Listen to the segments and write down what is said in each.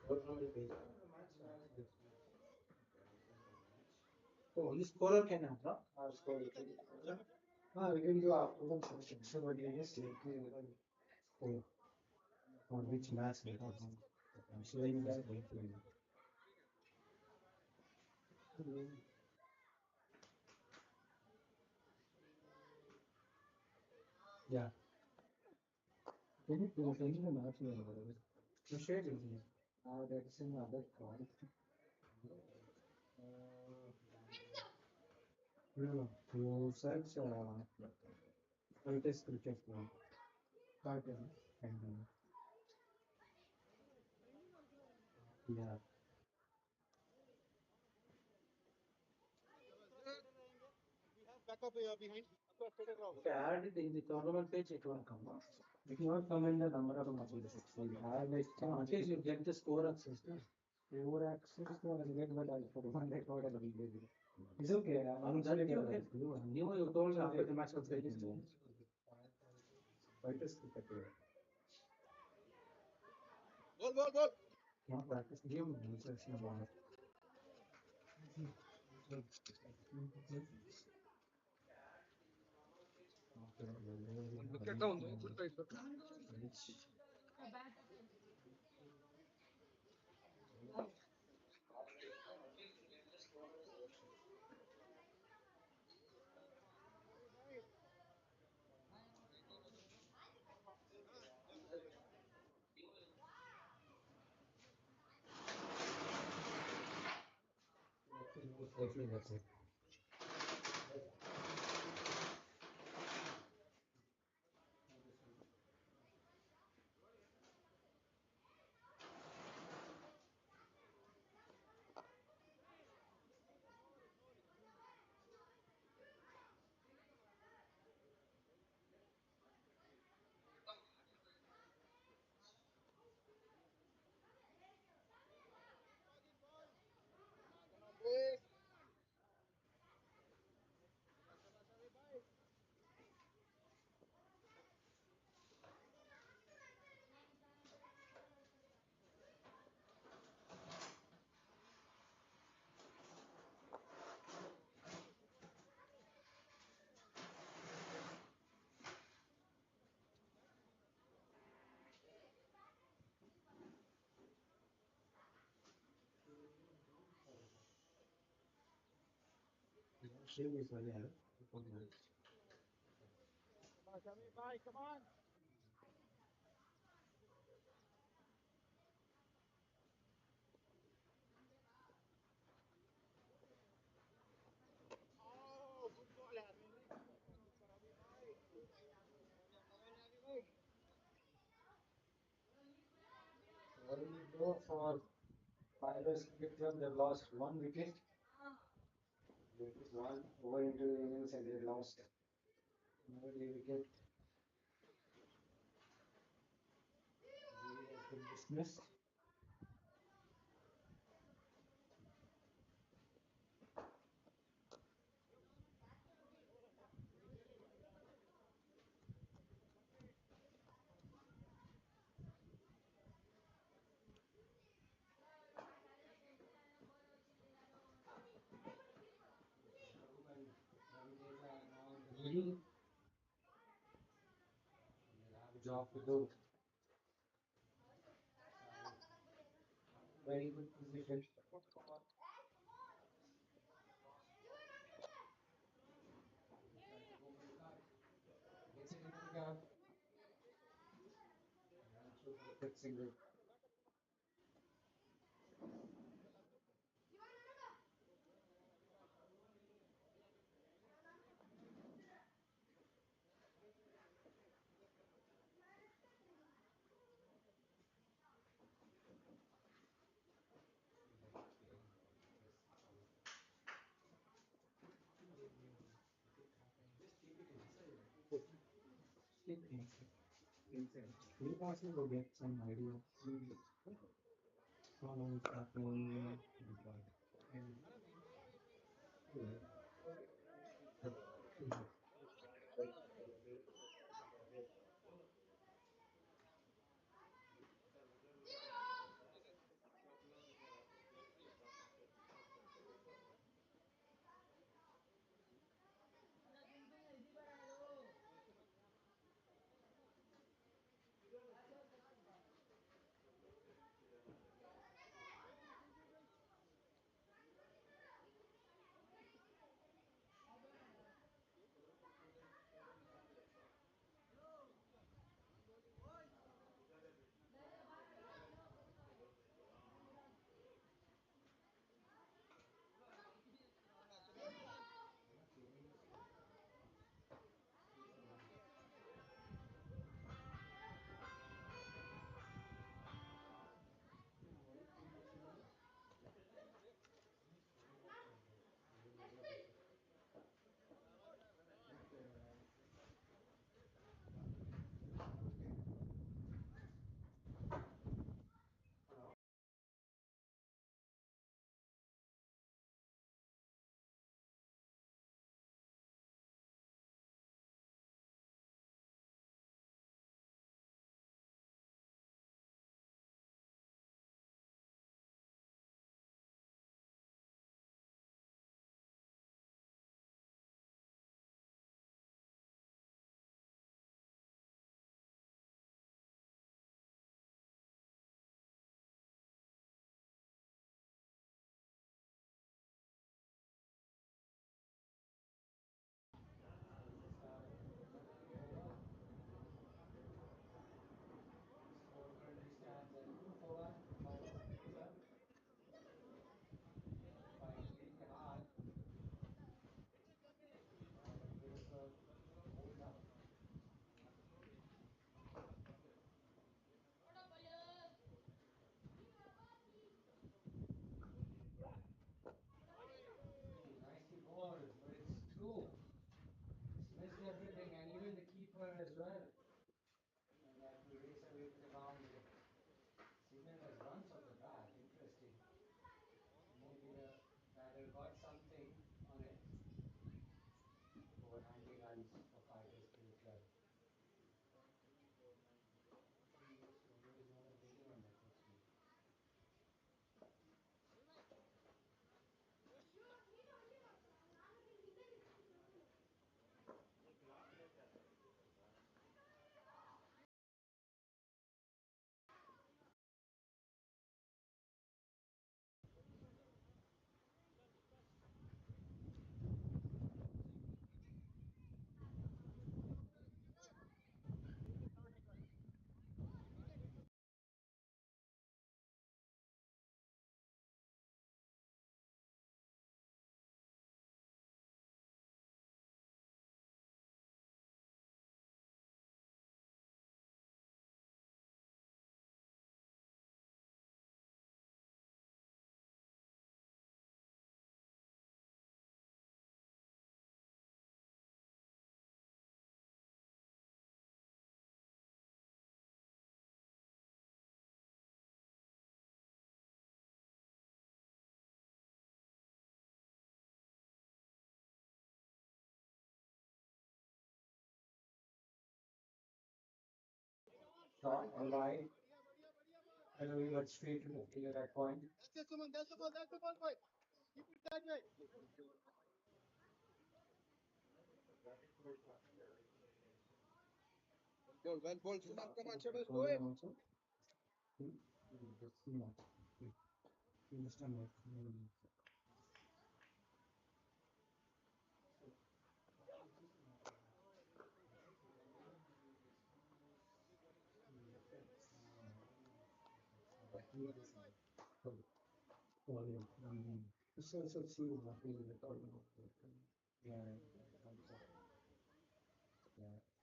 Oh, you scorer can have, no? We can do after session. So what do you just oh, on which match we have? I'm showing that link to you. Yeah. Can you send the match me? You shared it. That's another call. No, you search latest cricket cartoon and yeah. If I add it in the tournament page, it won't come up. It will not come in the number of matches. So you add it. At least you get the score access. No? Score access to get but I forgot what I did. It's okay. I'm that you can do. You told me after the match was finished. Why does cricket do? Not practice. Give me instruction about it. That's it. Shame is very hard. What do you go for Pirates cricket club? They lost one wicket. One over into the innings and they lost only wicket. They have been dismissed. Leading, they have a job to do. Very good position. Gets it into the gap. Quick single. Keep it inside. You also will get some idea how long it's happening. And well. And that will race away to the boundary. Signal has run from the back. Interesting. Maybe the batter got something on it. For handy runs for fighters to as well. There is not a big one that was made. Short and wide. And we got straight to the field at that point. That's the ball. That's the ball, boy. Keep it that way. Well, ball. Suman, come on, Chabas, go ahead.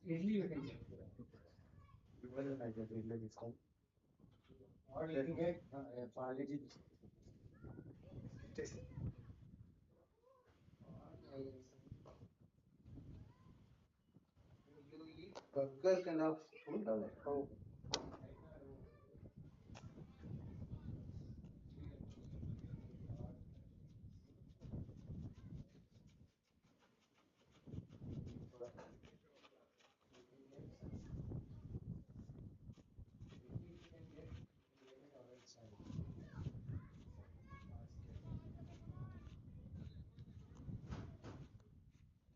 Easily you can get it. Whether I get it, it's called. Or you can get biology. Burger kind of food. Oh,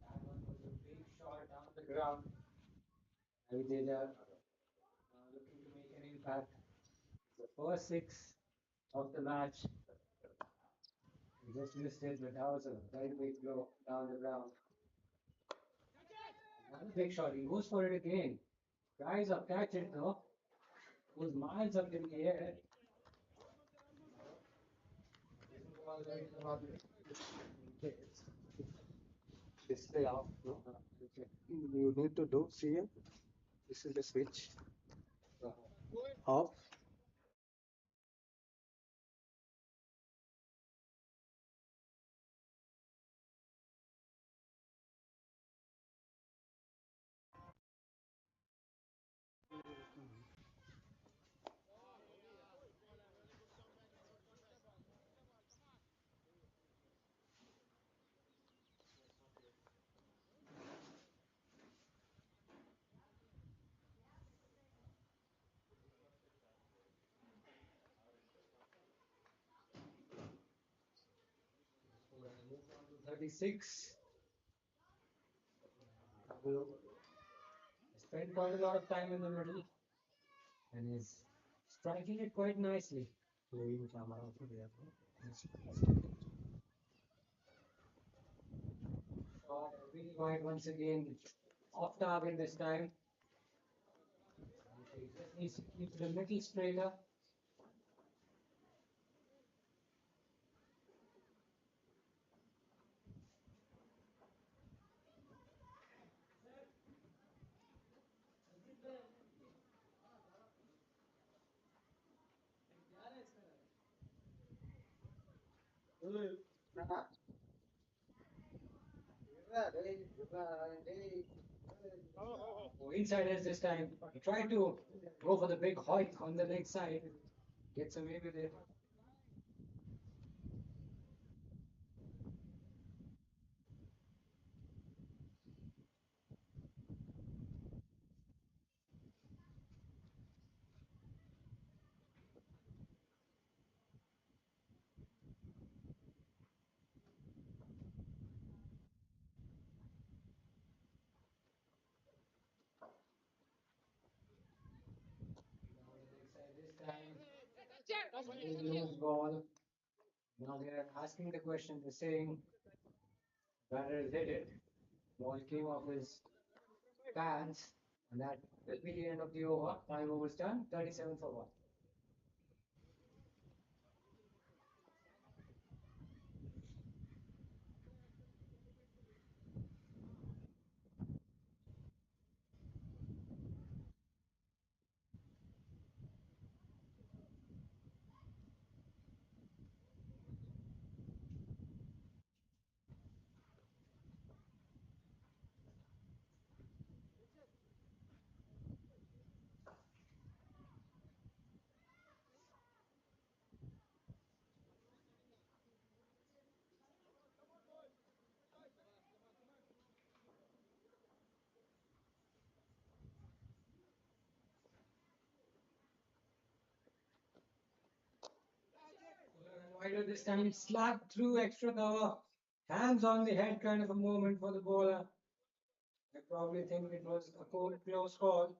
That one was a big shot down the ground. I did looking to make an impact. The first six of the match. We just missed it, but that was a very big blow down the ground. Another big shot. He goes for it again. Guys up, catch it though. Goes miles up in the air. Doesn't go all the way to the boundary. display off. No? You need to do. See here. This is the switch. Off. So when I moved on to 36, I spent quite a lot of time in the middle and is striking it quite nicely. Playing camera also there. Shot really wide once again. Off target this time. He just needs to keep the middle straighter. Oh, insiders this time. Try to go for the big hoik on the leg side. Gets away with it. Now the leg side this time. Loose ball. Now they're asking the question. They're saying, batter has hit it. Ball came off his pants. And that will be the end of the over. 5 overs done. 37 for 1. Wider this time, slapped through extra cover. Hands on the head kind of a moment for the bowler. I probably think it was a close call.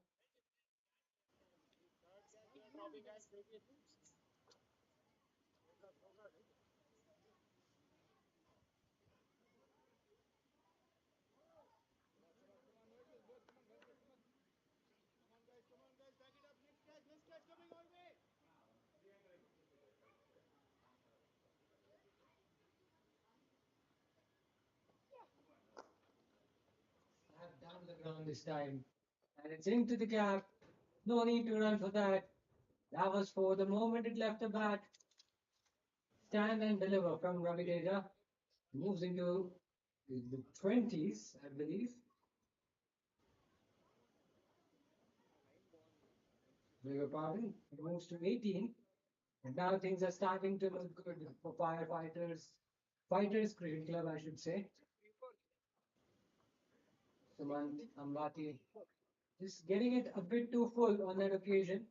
Slapped down the ground this time. And it's into the gap. No need to run for that. That was for the moment it left the bat. Stand and deliver from Ravi Teja. Moves into the 20s, I believe. Beg your pardon. It moves to 18. And now things are starting to look good for firefighters. Fighters Cricket Club, I should say. Sumant Ambati just getting it a bit too full on that occasion.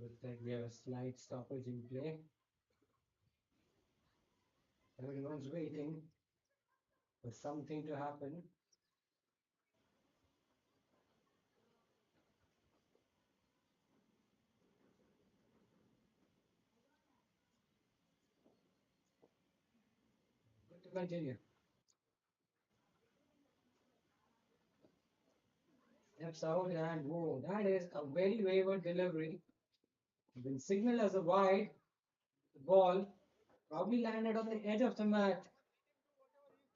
Looks like we have a slight stoppage in play. Everyone's waiting for something to happen. Good to continue. Steps out and whoa, that is a very wayward delivery. Been signaled as a wide. The ball probably landed on the edge of the mat.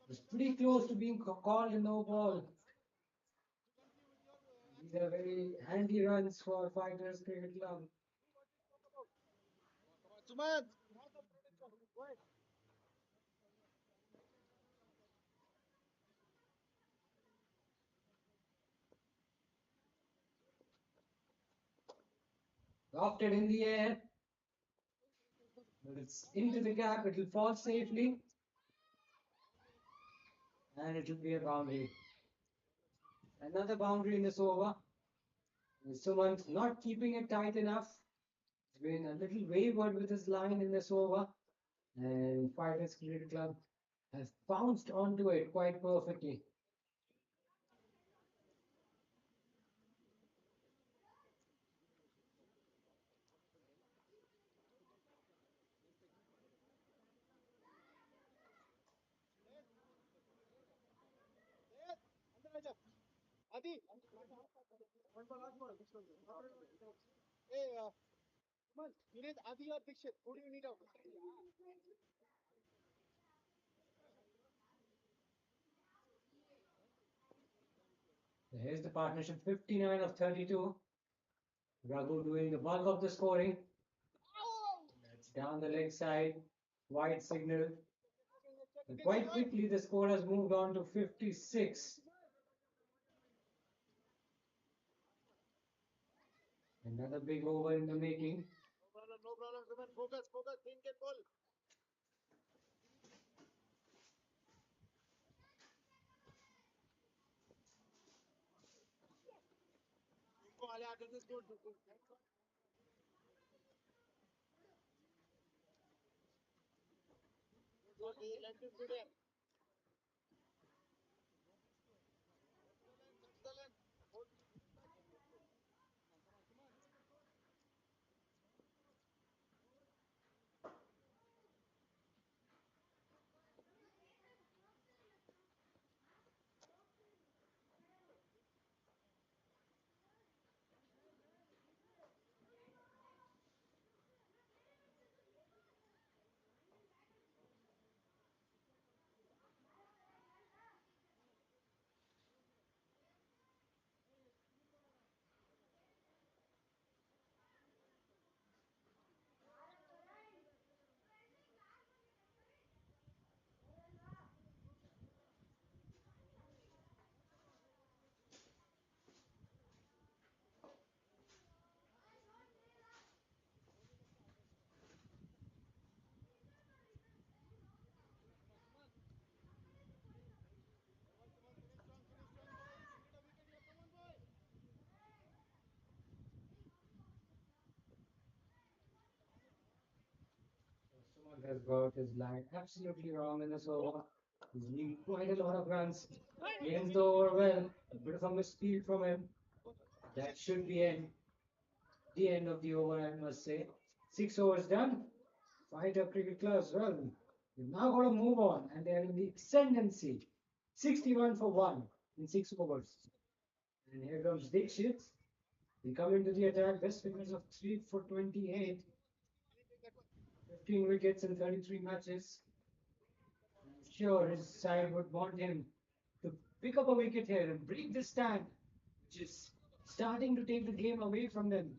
It was pretty close to being called a no ball. These are very handy runs for Fighters Cricket Club. Lofted in the air, but it's into the gap. It will fall safely, and it will be a boundary. Another boundary in this over. Sumanth not keeping it tight enough. He's been a little wayward with his line in this over, and Fighters Cricket Club has bounced onto it quite perfectly. So here's the partnership 59 of 32. Raghu doing the bulk of the scoring. That's down the leg side. Wide signal. And quite quickly, the score has moved on to 56. Another big over in the making. Suman has got his line absolutely wrong in this over. He's leaving quite a lot of runs. He ends the over well. A bit of a misspeak from him. That should be the end of the over, I must say. 6 overs done. Fighter Cricket Club as well. They've now got to move on, and they're in the ascendancy. 61 for 1 in 6 overs. And here comes Dixit. They come into the attack. Best figures of 3 for 28. 15 wickets in 33 matches. I'm sure his side would want him to pick up a wicket here and break the stand, which is starting to take the game away from them.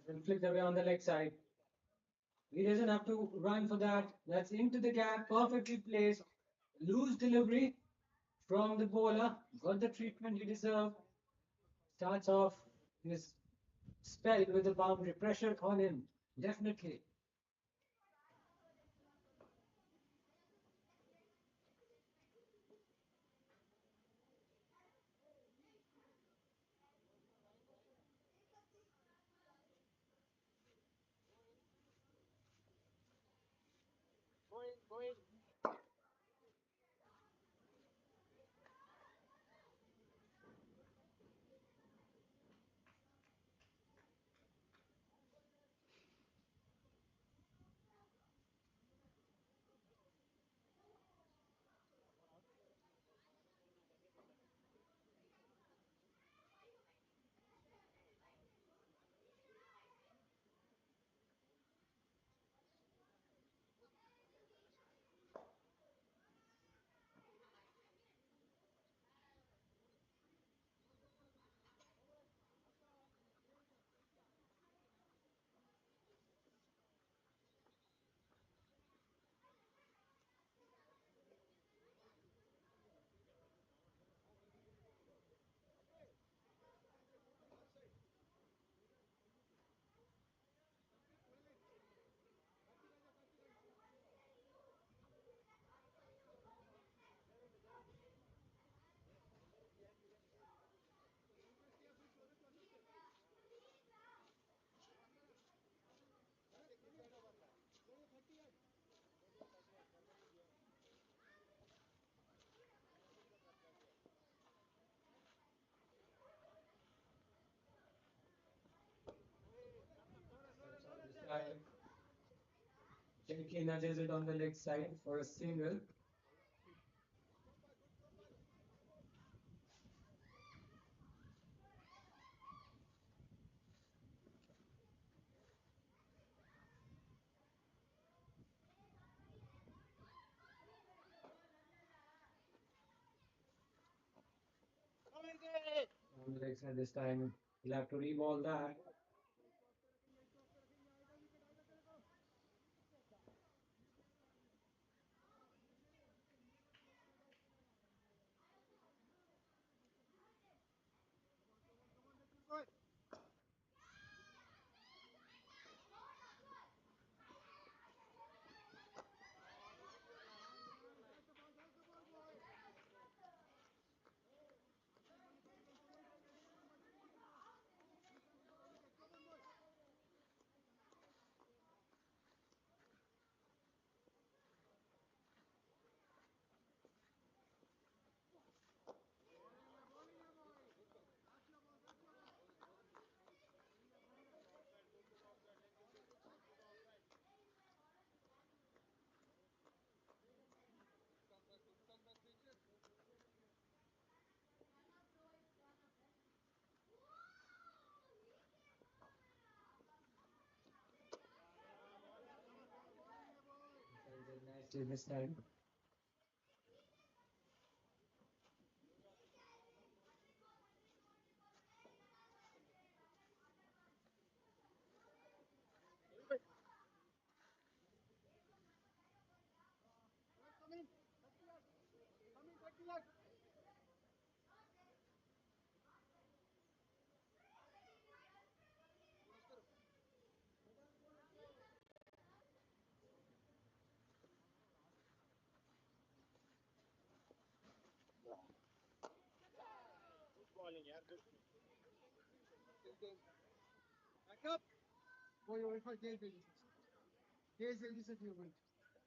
Has been flicked away on the leg side. He doesn't have to run for that. That's into the gap, perfectly placed. Loose delivery from the bowler. Got the treatment he deserved. Starts off his spell with the boundary. Pressure on him. Definitely. Gently nudges it on the leg side for a single. On the leg side this time, you'll have to re-ball that. Defends it nicely this time.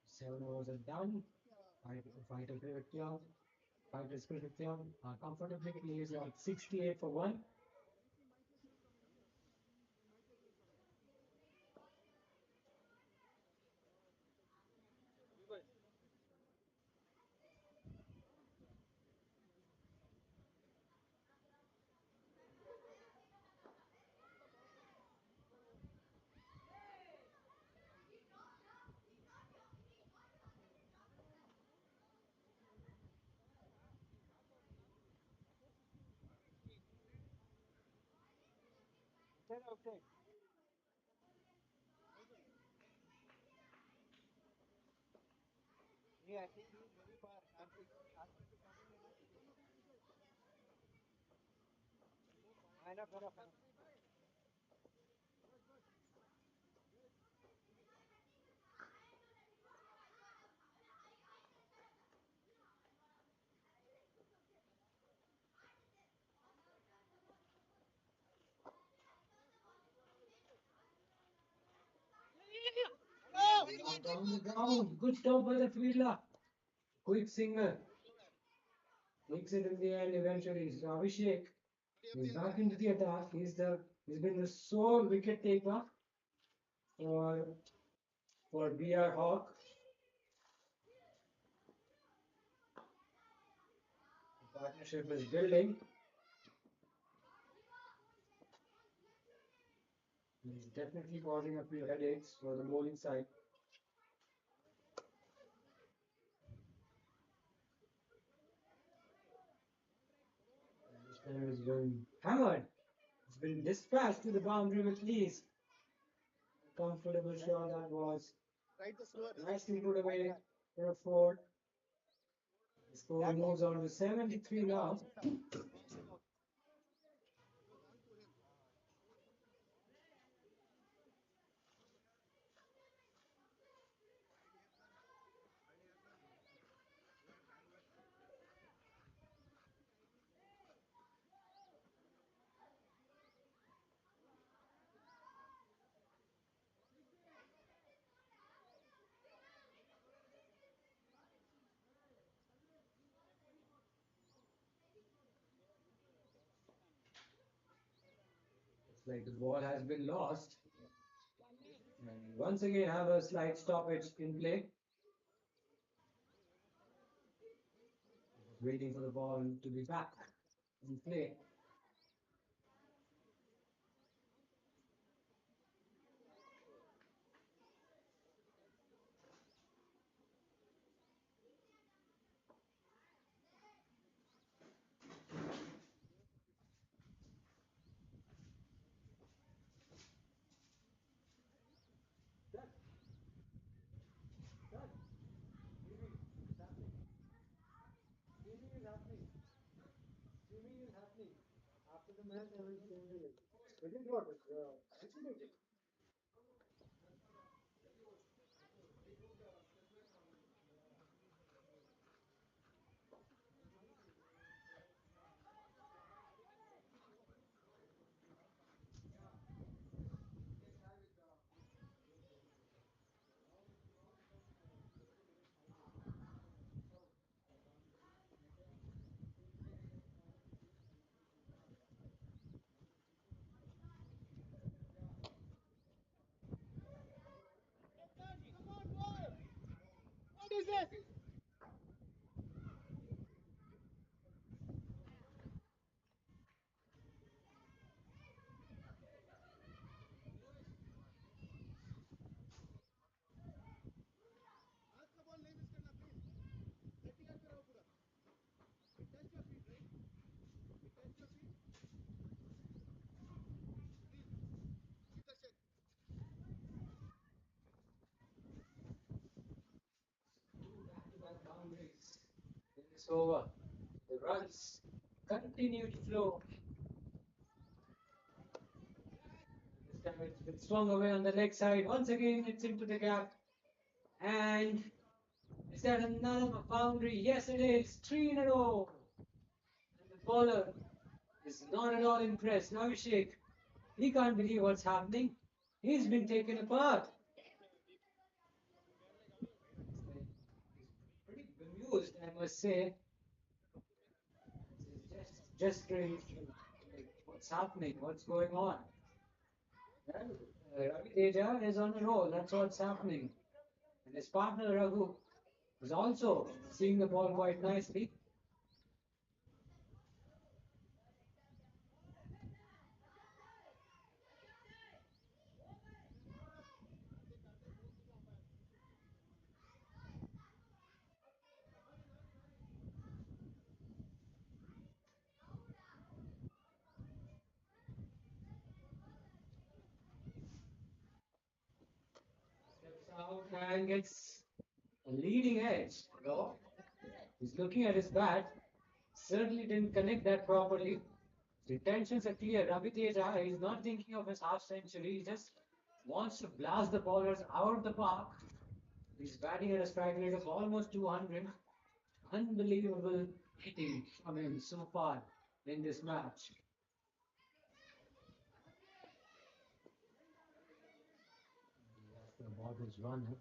Seven overs are done. Five to cricket. Five to cricket. Comfortably plays at 68 for one. Down the ground. Good stop by the fielder. Quick single. Makes it in the end eventually. So Abhishek is back into the attack. He's been the sole wicket taker for BR Hawk. The partnership is building. He's definitely causing a few headaches for the bowling side. And this time has been hammered. It's been dispatched to the boundary with ease. Comfortable shot that was. Nicely put away for a four. The score moves on to 73 now. It's like the ball has been lost. And once again, have a slight stoppage in play. Waiting for the ball to be back in play. Streaming is happening. Streaming is happening. After the match, I will send you. It is what? Fascinating. Back-to-back boundaries in this over. The runs continue to flow. This time it's been swung away on the leg side. Once again, it's into the gap. And is that another boundary? Yes, it is. 3 in a row. And the bowler is not at all impressed. Abhishek, he can't believe what's happening. He's been taken apart. He's pretty bemused, I must say. He's just really like, what's happening? What's going on? Well, Ravi Teja is on a roll. That's what's happening. And his partner Raghu is also seeing the ball quite nicely. Steps out and gets a leading edge. No, he's looking at his bat. Certainly didn't connect that properly. The intentions are clear. Ravi Teja is not thinking of his half century. He just wants to blast the bowlers out of the park. He's batting at a strike rate of almost 200. Unbelievable hitting from him so far in this match. Yes, the ball is running.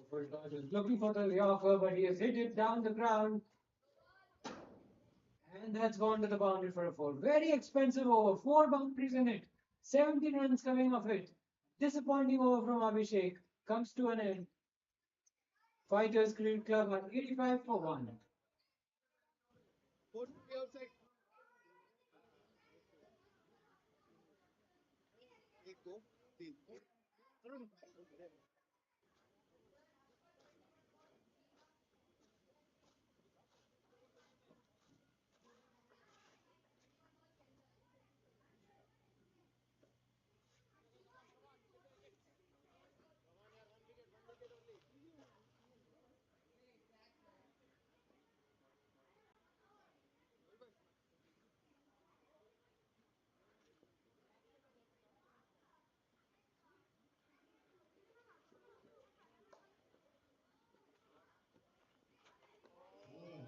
Full is looking for the Yorker, but he has hit it down the ground. And that's gone to the boundary for a four. Very expensive over. 4 boundaries in it. 17 runs coming off it. Disappointing over from Abhishek. Comes to an end. Fighters Cricket Club at 85 for 1.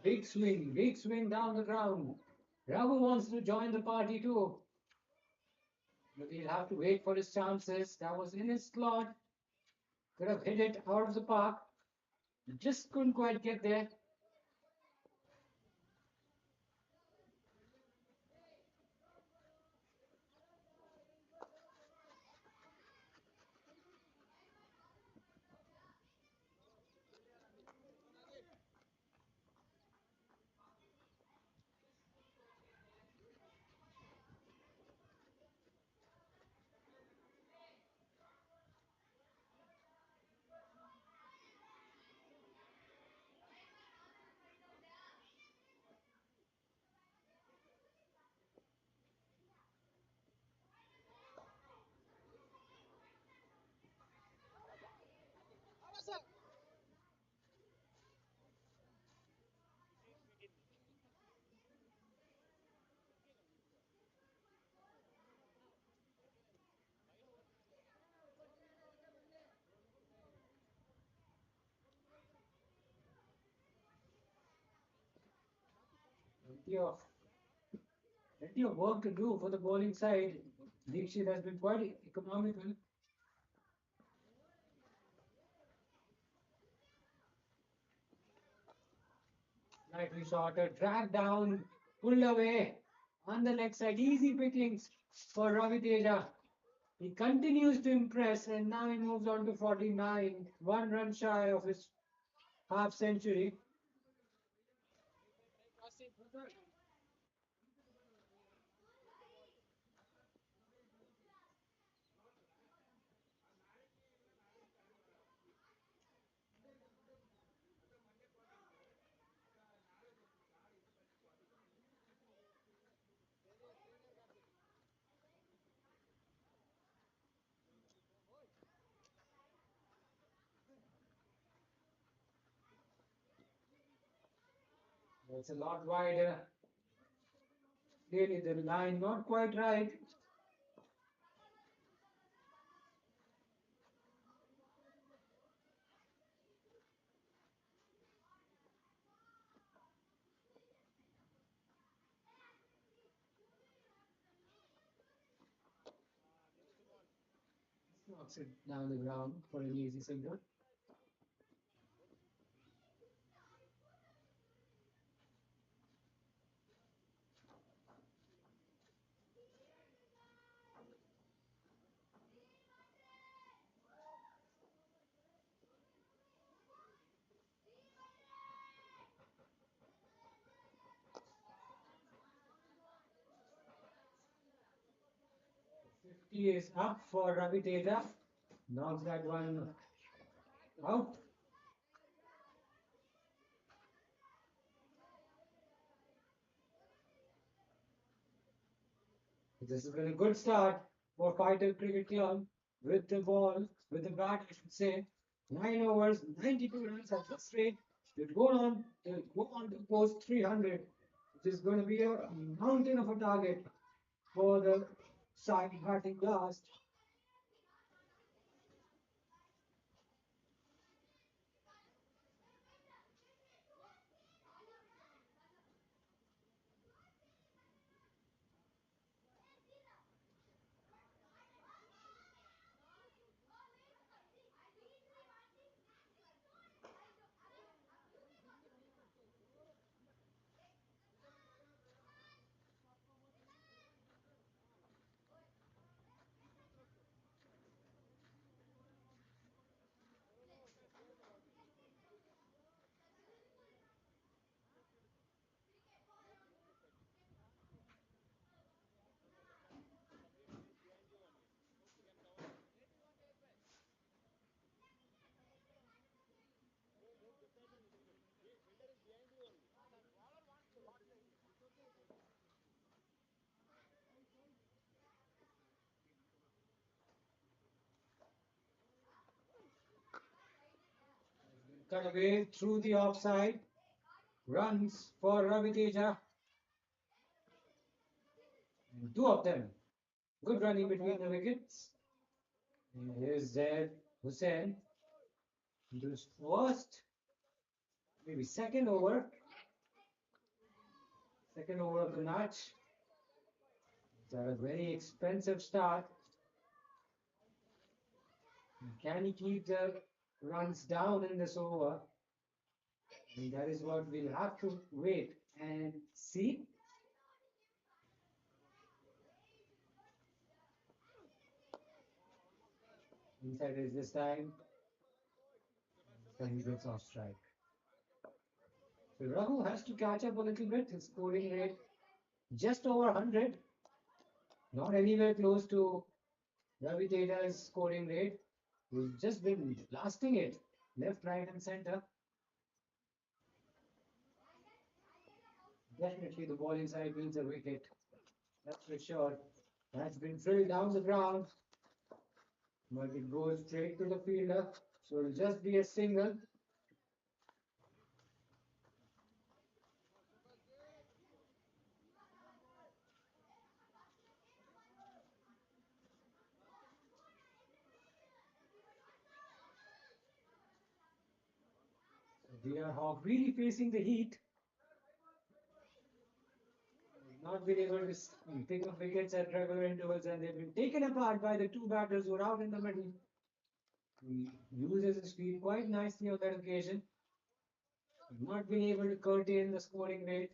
Big swing down the ground. Raghu wants to join the party too. But he'll have to wait for his chances. That was in his slot. Could have hit it out of the park. Just couldn't quite get there. Plenty of, plenty of work to do for the bowling side. Dixit has been quite economical. Nicely shorted, dragged down, pulled away on the leg side. Easy pickings for Ravi Teja. He continues to impress and now he moves on to 49, 1 run shy of his half century. It's a lot wider. Clearly the line not quite right. Knocks it down the ground for an easy single. He is up for Ravi Teja. Knocks that one out. This has been a good start for Fighter Cricket Club with the ball, with the bat, I should say. 9 overs, 92 runs at this rate. They'll go on to post 300, which is going to be a mountain of a target for the side batting last. Cut away through the offside. Runs for Ravi Teja. And two of them. Good running between the wickets. And here's Zaid Hussain into his first, maybe second over of the match. It's a very expensive start. Can he keep the runs down in this over? And that is what we'll have to wait and see. Inside is this time. So he gets off strike. So Raghu has to catch up a little bit. His scoring rate just over 100. Not anywhere close to Ravi Teja's scoring rate. He's just been blasting it left, right, and center. Definitely the ball inside means a wicket. That's for sure. That's been drilled down the ground. But it goes straight to the fielder. So it'll just be a single. We are Hawk really facing the heat. Not been able to pick up wickets at regular intervals, and they've been taken apart by the two batters who are out in the middle. He uses his speed quite nicely on that occasion. Not been able to curtail the scoring rate.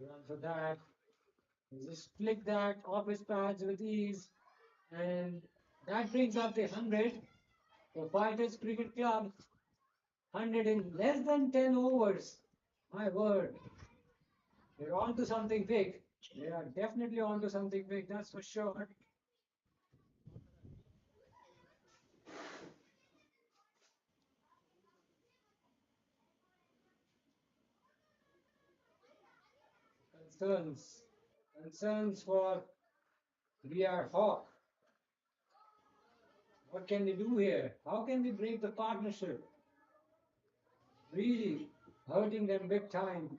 Run for that. He just flick that off his pads with ease, and that brings up the 100. The Fighters Cricket Club 100 in less than 10 overs. My word. They're on to something big. They are definitely on to something big, that's for sure. Concerns. Concerns for VR Hawk. What can they do here? How can they break the partnership? Really hurting them big time.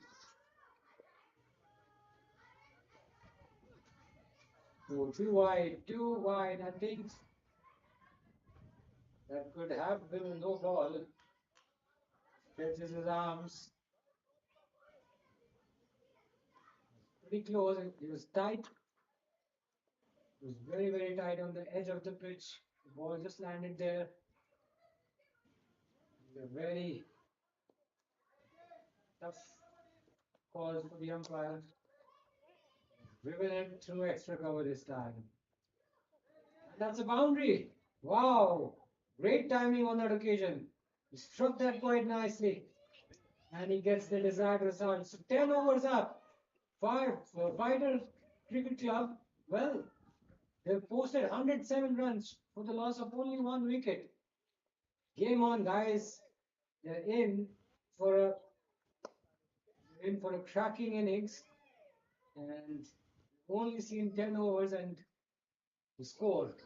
Oh, too wide. I think that could have been no ball. Stretches his arms. Pretty close. He was tight. It was very, very tight on the edge of the pitch. The ball just landed there. A very tough calls for the umpire. Driven it through extra cover this time. And that's a boundary. Wow. Great timing on that occasion. He struck that quite nicely. And he gets the desired result. So 10 overs up. Fighter Cricket Club, well, they've posted 107 runs for the loss of only one wicket. Game on, guys. They're in for a cracking innings, and only seen 10 overs and the score.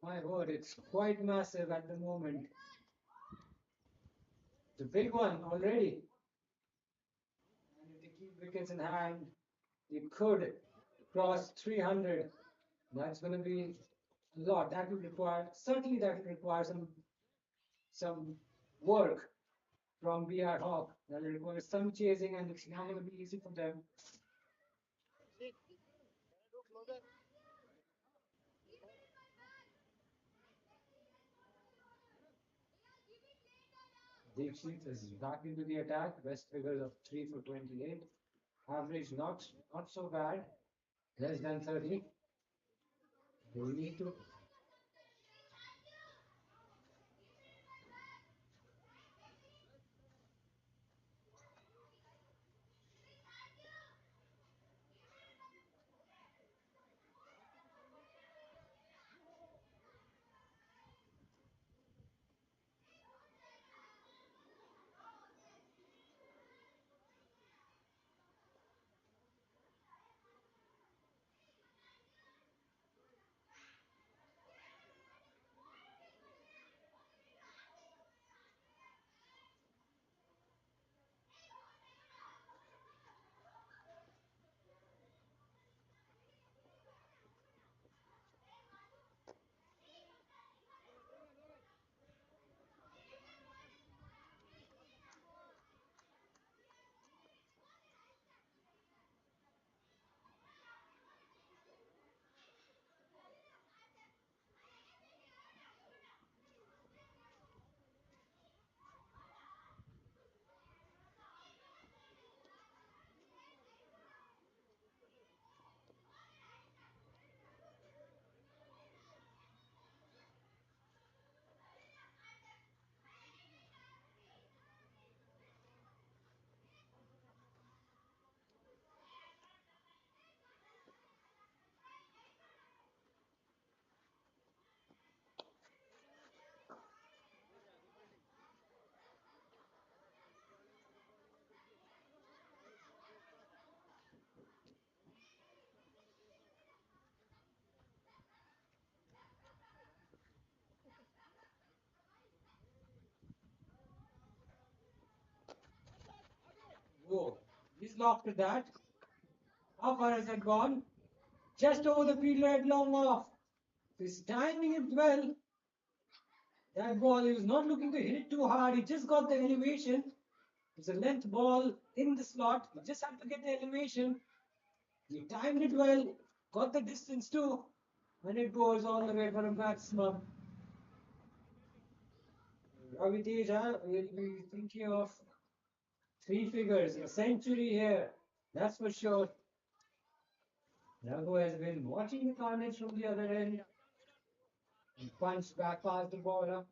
My word, it's quite massive at the moment. It's a big one already. And if they keep wickets in hand, they could cross 300. That's going to be a lot. That would require some work from BR Hawk. That will require some chasing, and it's not going to be easy for them. Deepsheet is back into the attack. Best figures of 3 for 28. Average not so bad. Less than 30. They need to. Oh, he's locked to that. How far has it gone? Just over the field red long off. He's timing it well. That ball, he was not looking to hit it too hard. He just got the elevation. It's a length ball in the slot. He just had to get the elevation. He timed it well, got the distance too, and it goes all the way for a maximum. Ravi Teja will be thinking of three figures, a century here. That's for sure. Raghu has been watching the carnage from the other end and punched back past the bowler.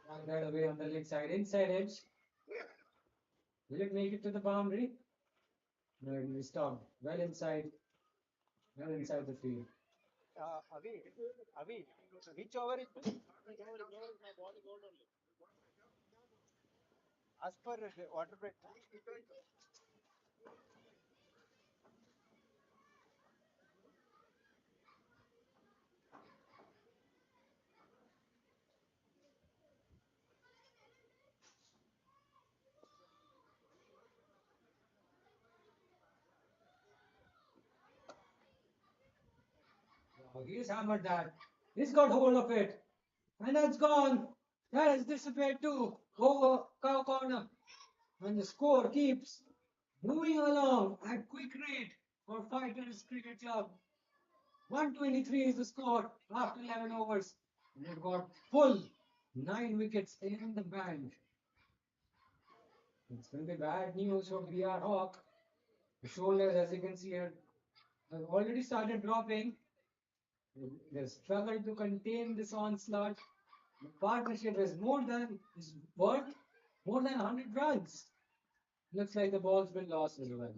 Back that away on the leg side, inside edge. Will it make it to the boundary? No, it will be stopped. Well inside the field. Avi, which over it is? As per water break. Oh, he's hammered that. He's got hold of it. And that's gone. That has disappeared too. Over cow corner. And the score keeps moving along at quick rate for Fighters Cricket Club. 123 is the score after 11 overs. And it got full 9 wickets in the bank. It's going to be bad news for BR Hawk. The shoulders, as you can see here, have already started dropping. They struggled to contain this onslaught. The partnership is worth more than 100 runs. Looks like the ball's been lost as well.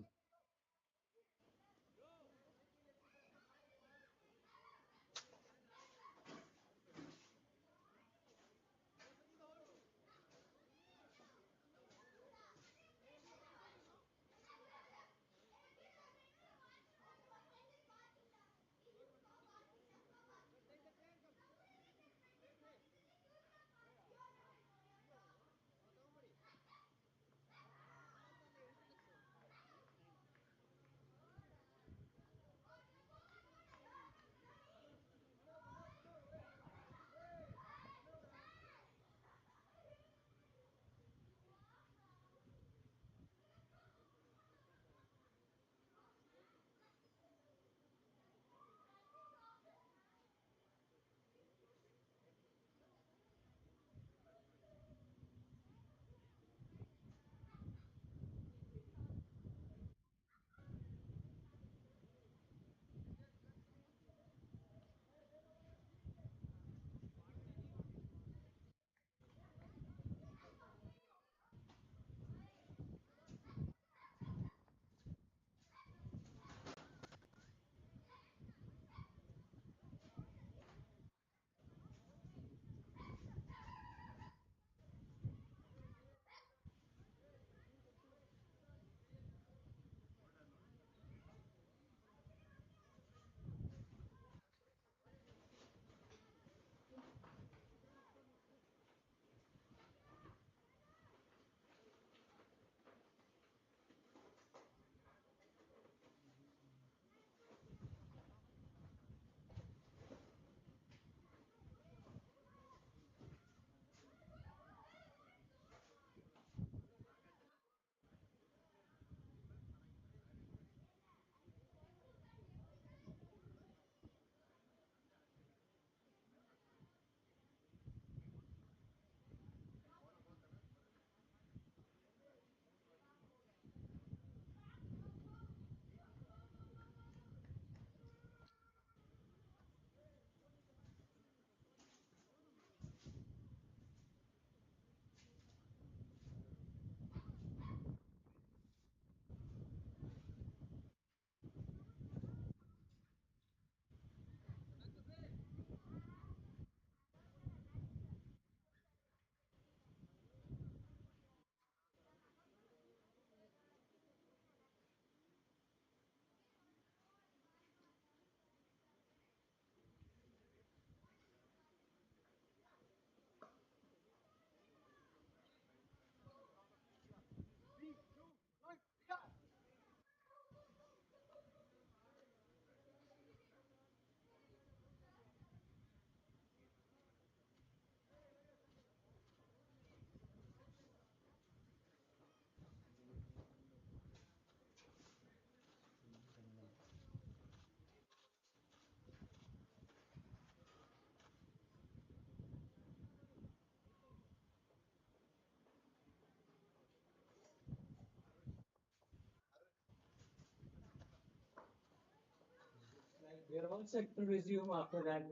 We are all set to resume after that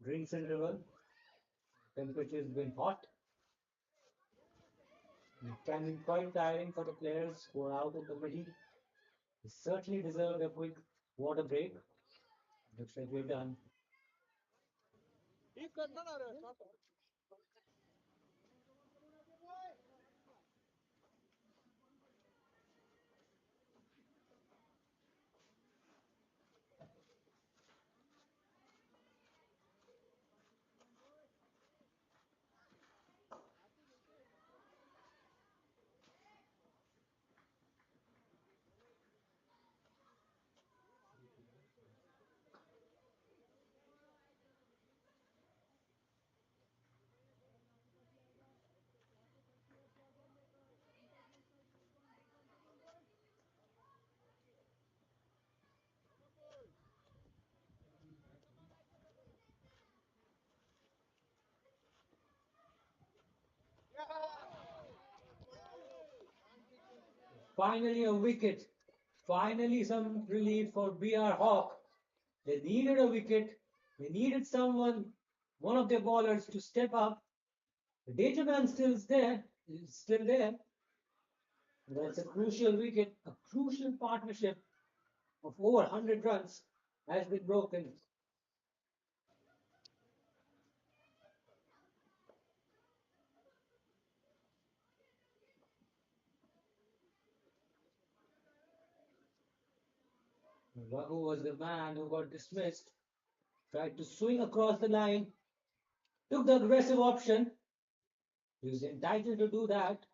drinks interval. Temperature has been hot. It can be quite tiring for the players who are out in the middle. They certainly deserve a quick water break. Looks like we're done. Finally, a wicket. Finally, some relief for BR Hawk. They needed a wicket. They needed someone, one of their bowlers, to step up. The danger man is still there. That's a crucial wicket, a crucial partnership of over 100 runs has been broken. Raghu was the man who got dismissed, tried to swing across the line, took the aggressive option. He was entitled to do that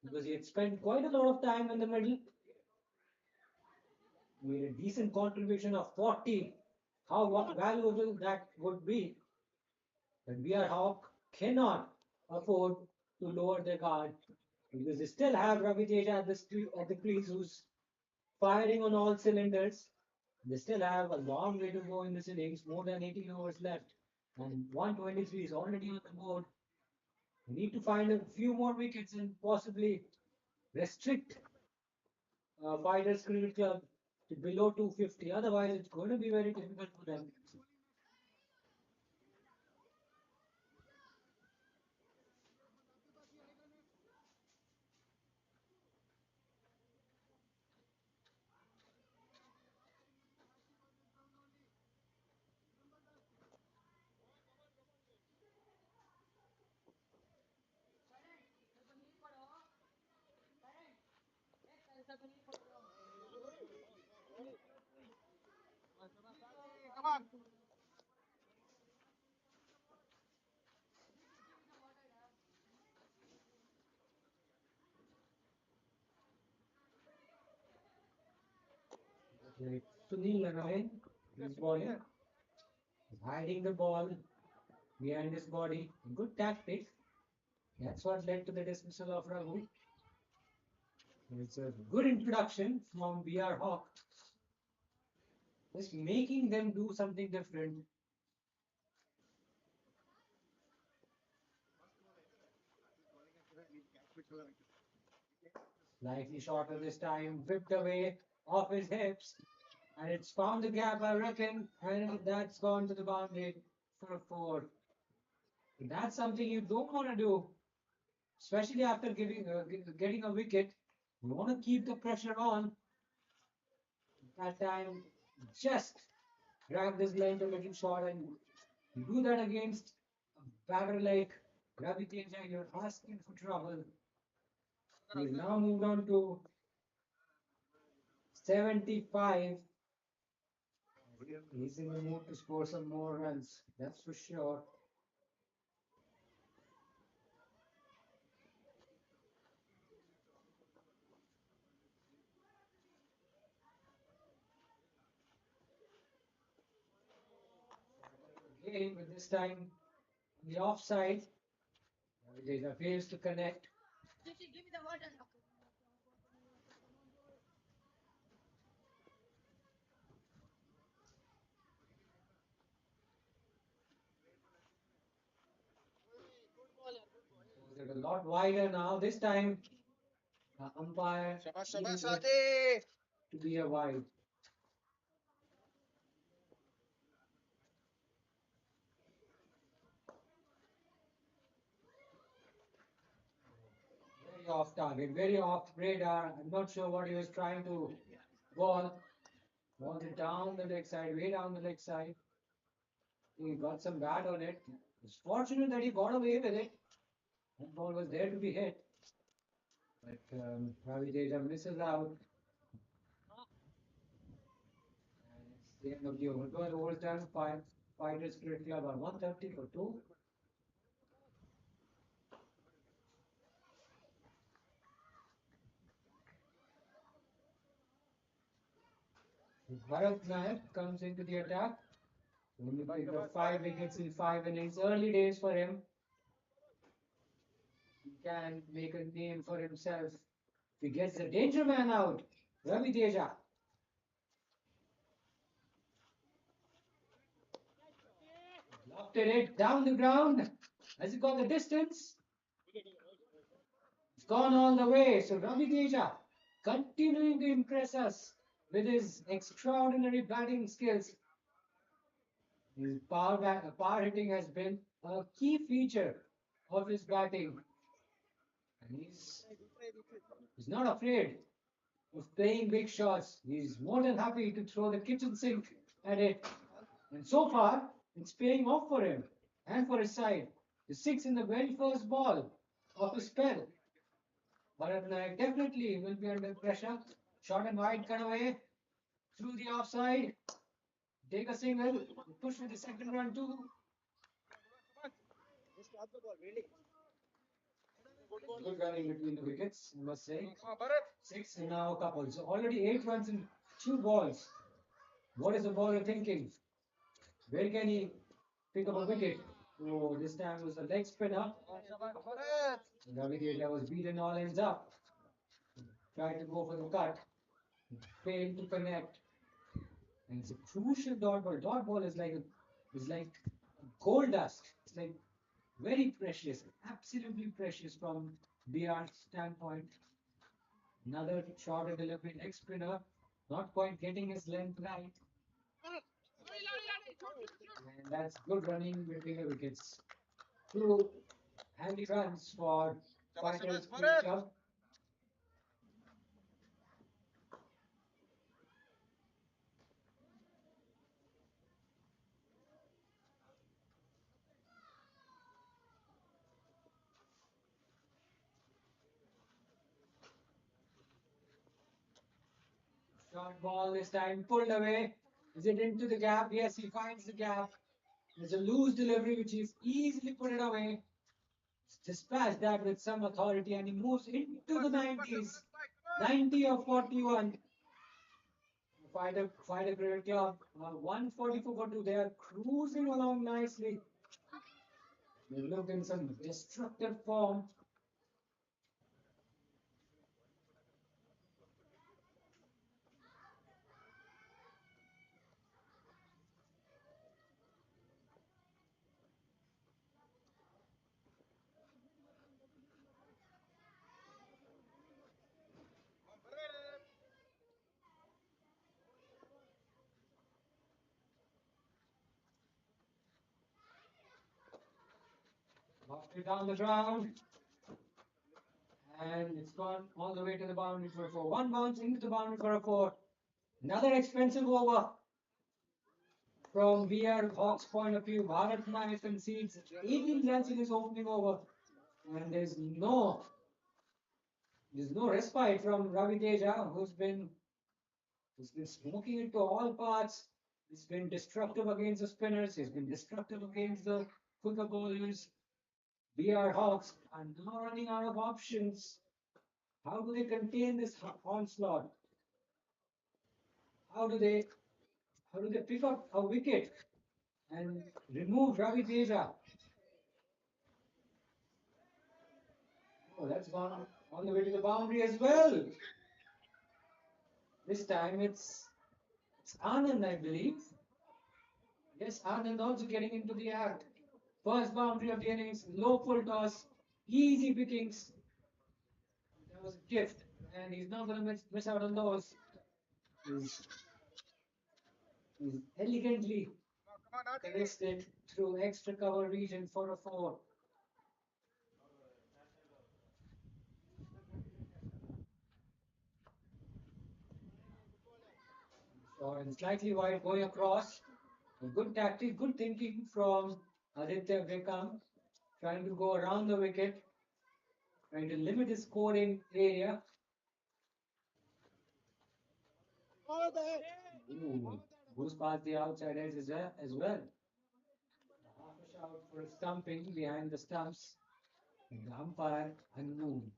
because he had spent quite a lot of time in the middle, made a decent contribution of 40. How valuable that would be. But BR Hawk cannot afford to lower their guard because they still have Ravi Teja at the crease who's firing on all cylinders. They still have a long way to go in this innings, more than 18 overs left, and 123 is already on the board. We need to find a few more wickets and possibly restrict Fighters Cricket Club to below 250. Otherwise, it's going to be very difficult for them. Like Sunil Narayan is bowling, hiding the ball behind his body. Good tactics. That's what led to the dismissal of Raghu. It's a good introduction from BR Hawk. Just making them do something different. Slightly shorter this time, whipped away off his hips. And it's found the gap, I reckon, and that's gone to the boundary for a four. That's something you don't want to do, especially after getting a wicket. You want to keep the pressure on. That time, just grab this length a little short, and you do that against a batter like Ravi Teja, you're asking for trouble. He's now moved on to 75. He's in the mood to score some more runs, that's for sure. Again, but this time the offside. It fails to connect. It's a lot wider now. This time, the umpire deems it to be a wide. very off target, very off radar. I'm not sure what he was trying to ball. Ball it down the leg side, way down the leg side. He got some bat on it. It's fortunate that he got away with it. That ball was there to be hit. But Ravi Teja misses out. And it's the end of the over. 12 overs done. Fighters Cricket Club are 130 for 2. Bharat Nayak comes into the attack. Only picked up 5 wickets in 5 innings. Early days for him. He can make a name for himself. He gets the danger man out. Ravi Teja. Lofted it down the ground. Has he got the distance? It's gone all the way. So Ravi Teja continuing to impress us with his extraordinary batting skills. His power hitting has been a key feature of his batting. And he's not afraid of playing big shots. He's more than happy to throw the kitchen sink at it. And so far, it's paying off for him and for his side. The 6 in the very first ball of his spell. Bharat Nayak definitely will be under pressure. Short and wide cut away through the offside. Take a single. Push for the second run too. Good running between the wickets, I must say. 6 and now a couple. So already 8 runs in 2 balls. What is the bowler thinking? Where can he pick up a wicket? Oh, this time it was a leg spinner. Ravi Teja was beaten all ends up. Tried to go for the cut. Failed to connect. And it's a crucial dot ball. Dot ball is like gold dust. It's like very precious, absolutely precious from BR's standpoint. Another shorter delivery leg spinner, not quite getting his length right. And that's good running between the wickets. 2 handy runs for Fighters Cricket Club. Short ball this time pulled away. Is it into the gap? Yes, he finds the gap. There's a loose delivery which is easily put it away. Dispatch that with some authority and he moves into the 90s. 90 of 41. Fighter Cricket Club 144 for 2. They are cruising along nicely. They look in some destructive form. Knocked it down the ground. And it's gone all the way to the boundary for a 4. One bounce into the boundary for a 4. Another expensive over. From VR Hawks point of view, Bharat Nayak concedes 18 runs in his opening over. And there's no respite from Ravi Teja, who's been smoking it to all parts. He's been destructive against the spinners. He's been destructive against the quicker bowlers. BR Hawks are now running out of options. How do they contain this onslaught? How do they pick up a wicket and remove Ravi Teja? Oh, that's gone on the way to the boundary as well. This time it's Anand, I believe. Yes, Anand also getting into the act. First boundary of the innings, low full toss, easy pickings. That was a gift, and he's not going to miss out on those. He's elegantly connected through extra cover region for a 4. and slightly wide going across. A good tactic, good thinking from Aditya Vikram, trying to go around the wicket, trying to limit his scoring area. Ooh, goes past the outside edge as well. Half a shout for a stumping behind the stumps. The umpire unmoved.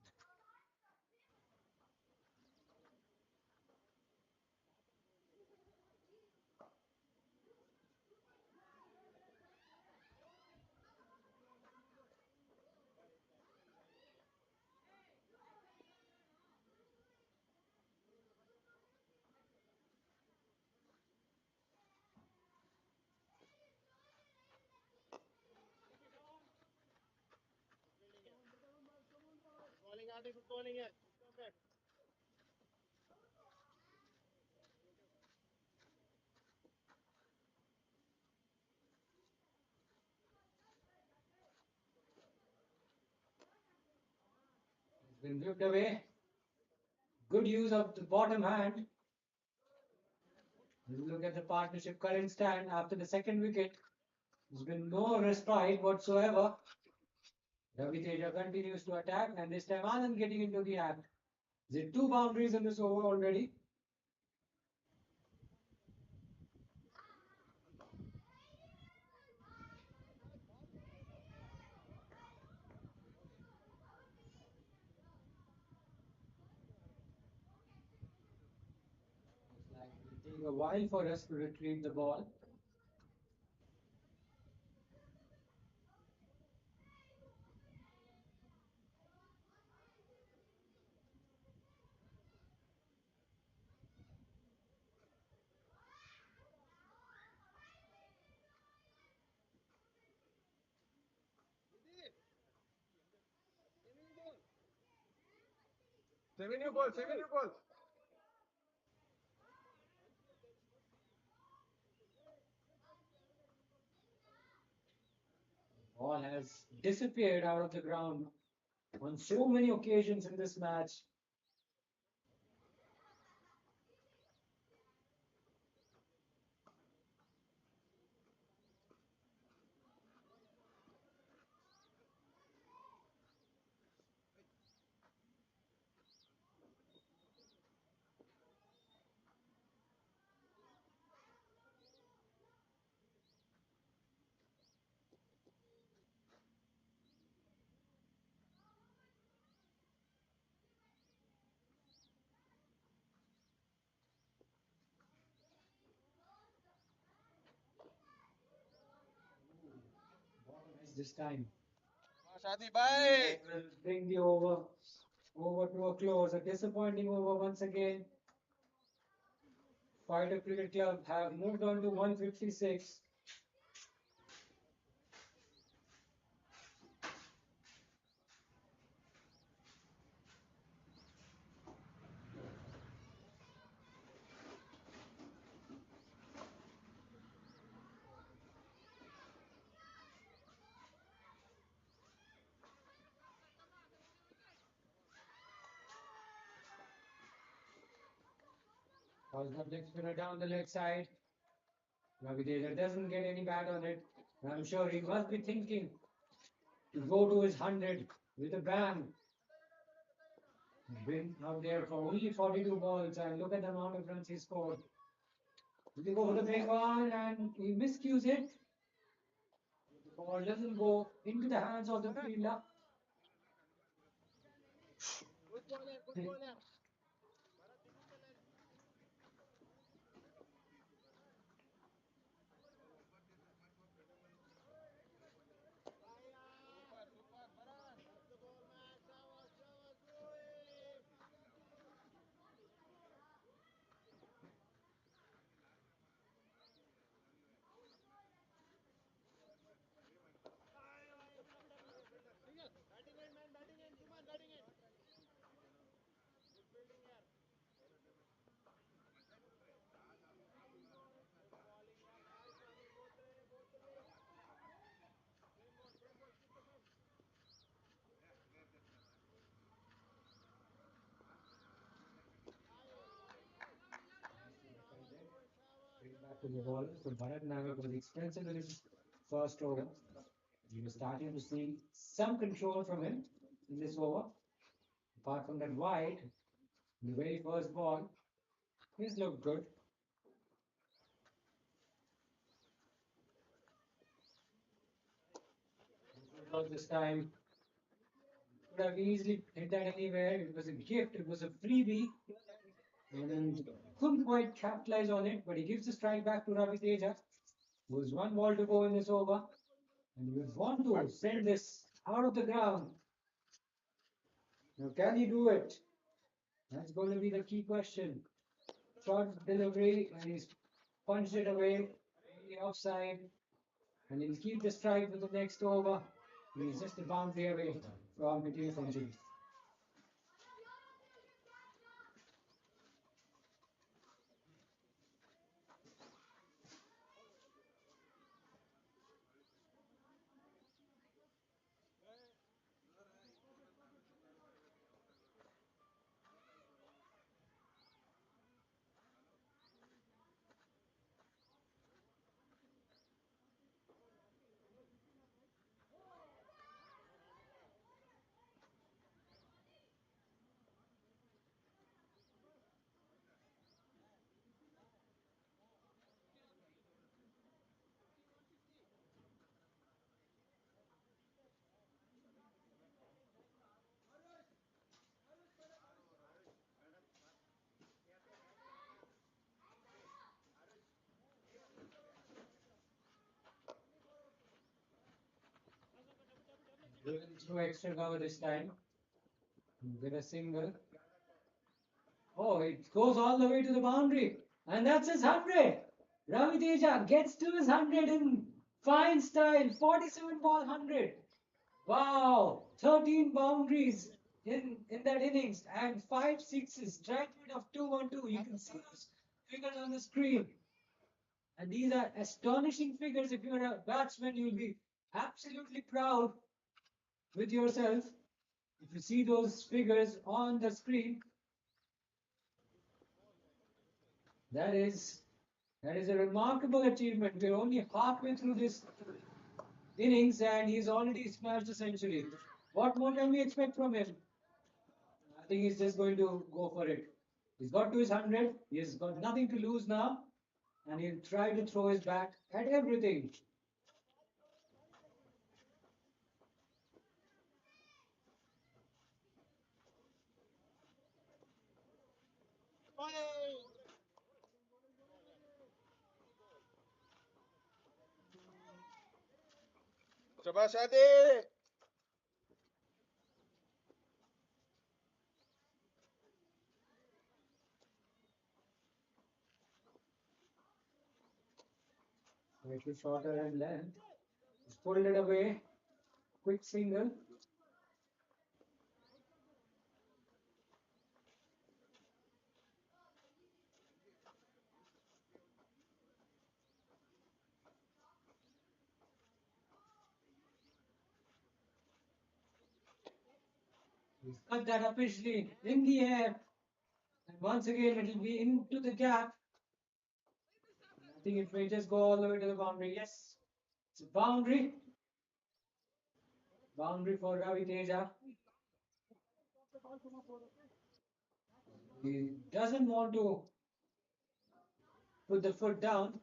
It's been ripped away. Good use of the bottom hand. Look at the partnership current stand after the second wicket. There's been no respite whatsoever. Ravi Teja continues to attack, and this time Anand getting into the act. Is it 2 boundaries in this over already? It's like it will take a while for us to retrieve the ball. Seven new ball. Ball has disappeared out of the ground on so many occasions in this match. Bottom edge this time. Shadi bhai. Will bring the over to a close. A disappointing over once again. Fighter Cricket Club have moved on to 156. Calls the leg spinner down the leg side. Ravi Teja doesn't get any bat on it. I'm sure he must be thinking to go to his 100 with a bang. Been out there for only 42 balls, and look at the amount of runs he scored. He go for the big one, and he miscues it. The ball doesn't go into the hands of the fielder. to the bowler. So Bharat Nagar was expensive in his first over. We were starting to see some control from him in this over. Apart from that wide, the very first ball, he's looked good. This time, could have easily hit that anywhere. It was a gift, it was a freebie, and couldn't quite capitalize on it. But he gives the strike back to Ravi Teja. There's one ball to go in this over, and you want to send this out of the ground. Now, can he do it? That's going to be the key question. Short delivery, and he's punched it away, the offside, and he'll keep the strike for the next over. He's just a boundary away from hitting a century. Driven through extra cover this time. With a single. Oh, it goes all the way to the boundary. And that's his 100. Ravi Teja gets to his 100 in fine style. 47 ball 100. Wow. 13 boundaries in that innings and 5 sixes. Strike rate of 212. You can see those figures on the screen. And these are astonishing figures. If you're a batsman, you'll be absolutely proud with yourself. If you see those figures on the screen, that is a remarkable achievement. We're only halfway through this innings and he's already smashed a century. What more can we expect from him? I think he's just going to go for it. He's got to his 100. He's got nothing to lose now. And he'll try to throw his bat at everything. Coba Sadi. Slightly shorter and length. He's pulled it away. Quick single. He's cut that officially in the air. And once again, it will be into the gap. I think it may just go all the way to the boundary. Yes, it's a boundary. Boundary for Ravi Teja. He doesn't want to put the foot down.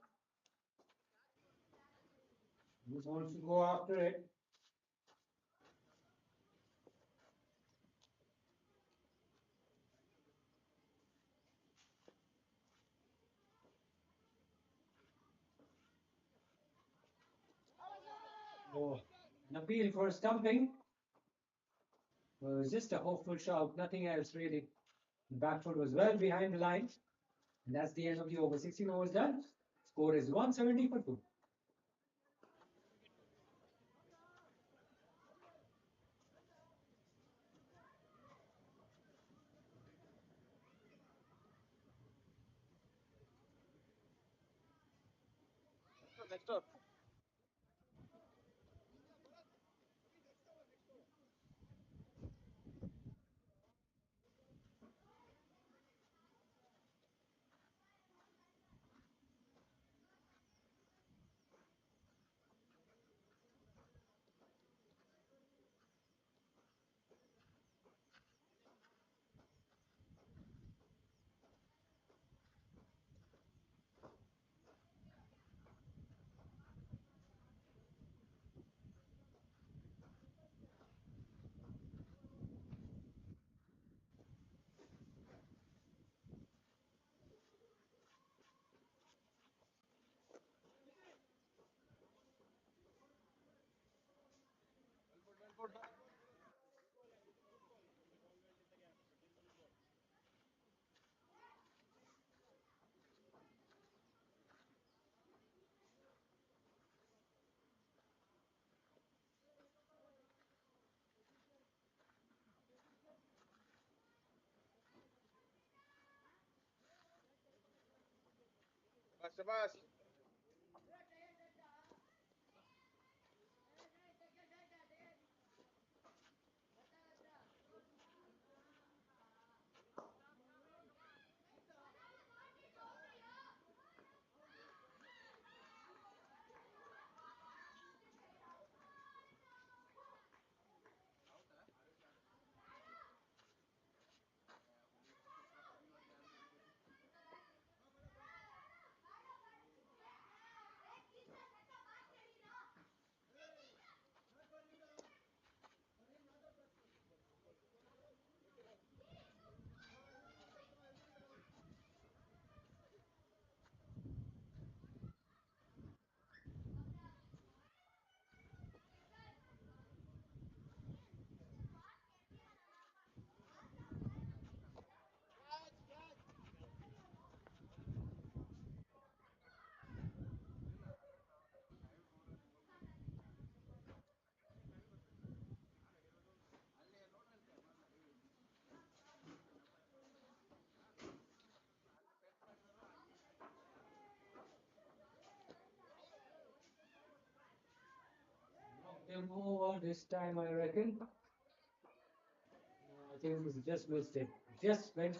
He just wants to go after it. Oh, an appeal for stumping. Well, it was just a hopeful shout, nothing else really. The back foot was well behind the line. And that's the end of the over. 16 overs done. Score is 170 for 2. Next up. Shabas. They move on this time, I reckon. I think he just missed it. Just went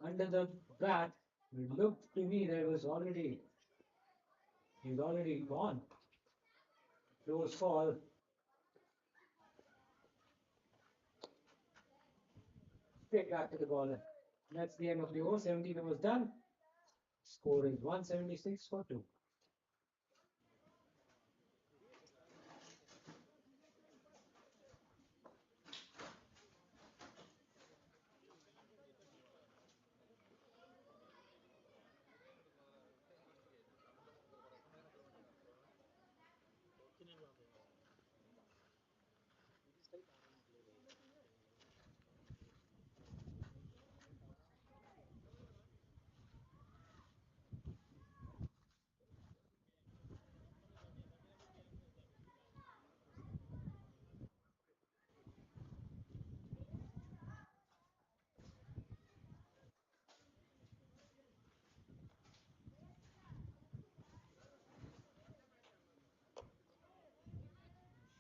under the bat. It looked to me that he's already gone. Close call. Straight back to the ball. That's the end of the over. 17 overs done. Score is 176 for 2.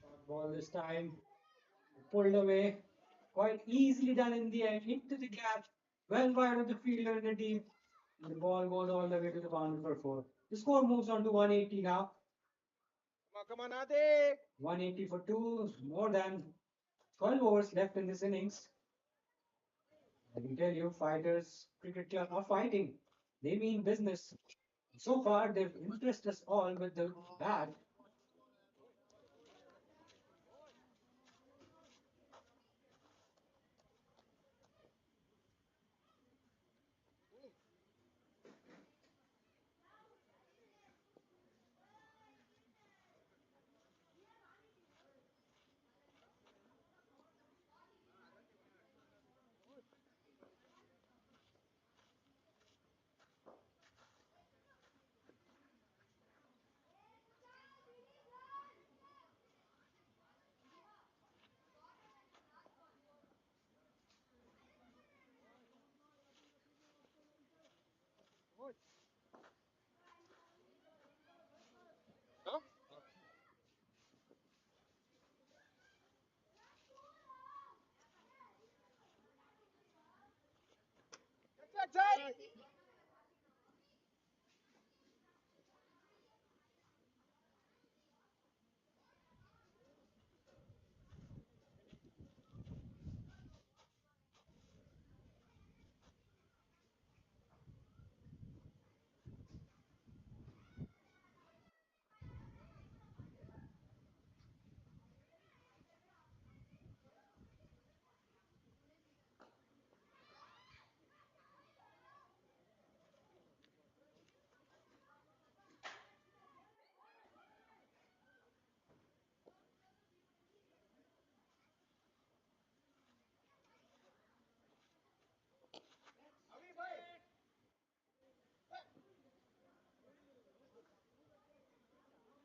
Short ball this time. Pulled away. Quite easily done in the end. Into the gap. Well wide of the fielder in the deep. And the ball goes all the way to the boundary for 4. The score moves on to 180 now. Come on, Ade. 180 for 2. More than 12 overs left in this innings. I can tell you, fighters, cricket club are fighting. They mean business. So far, they've impressed us all with the bat. Huh? Check.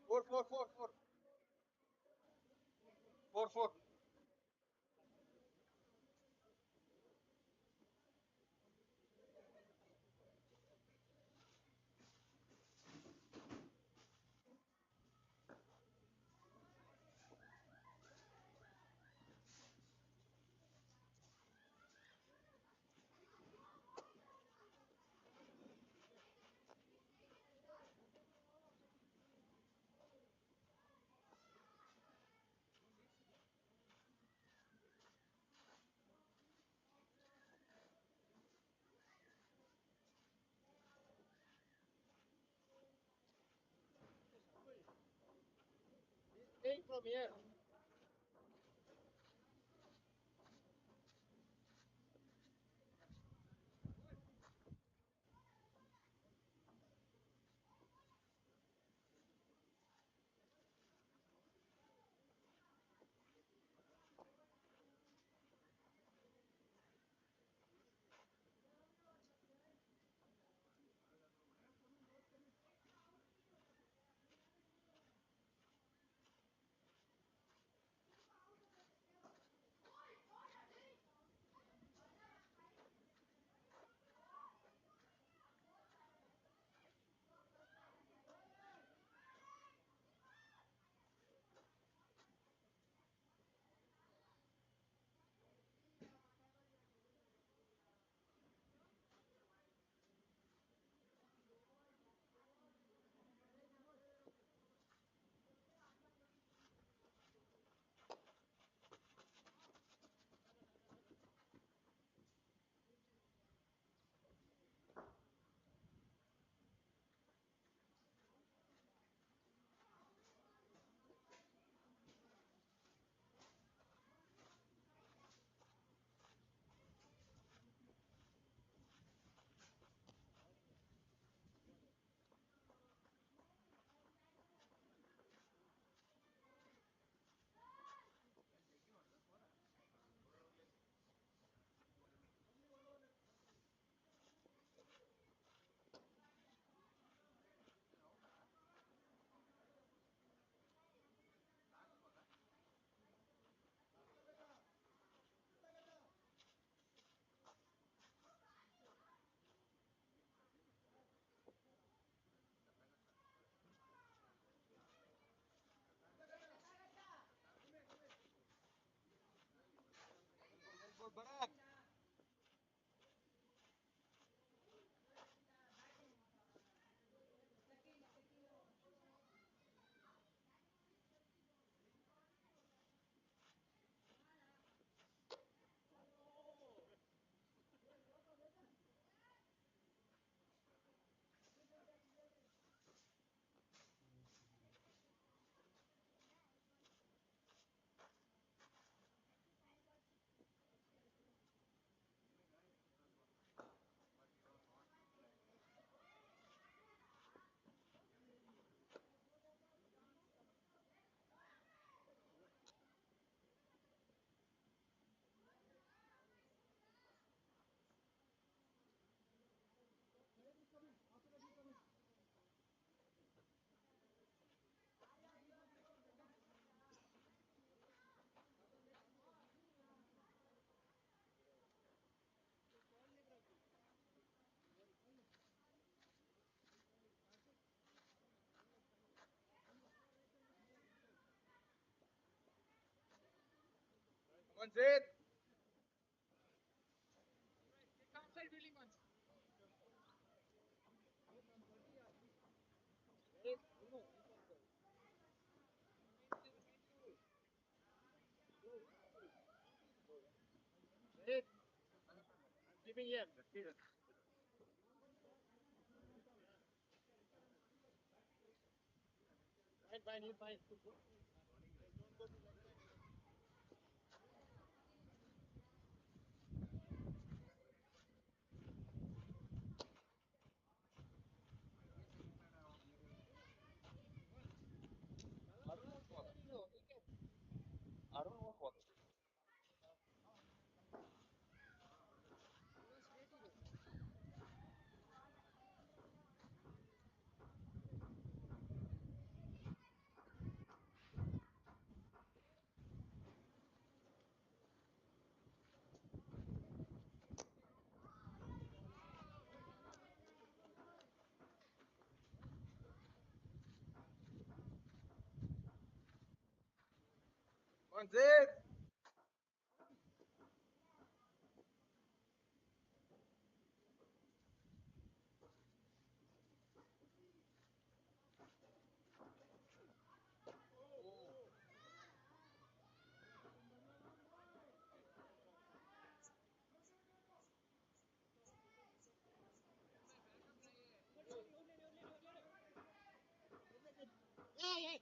Four. 4. from here. Come on, Zed. Outside building once. Zed, keeping here. Fine, fine, he's fine. Come on, Zed.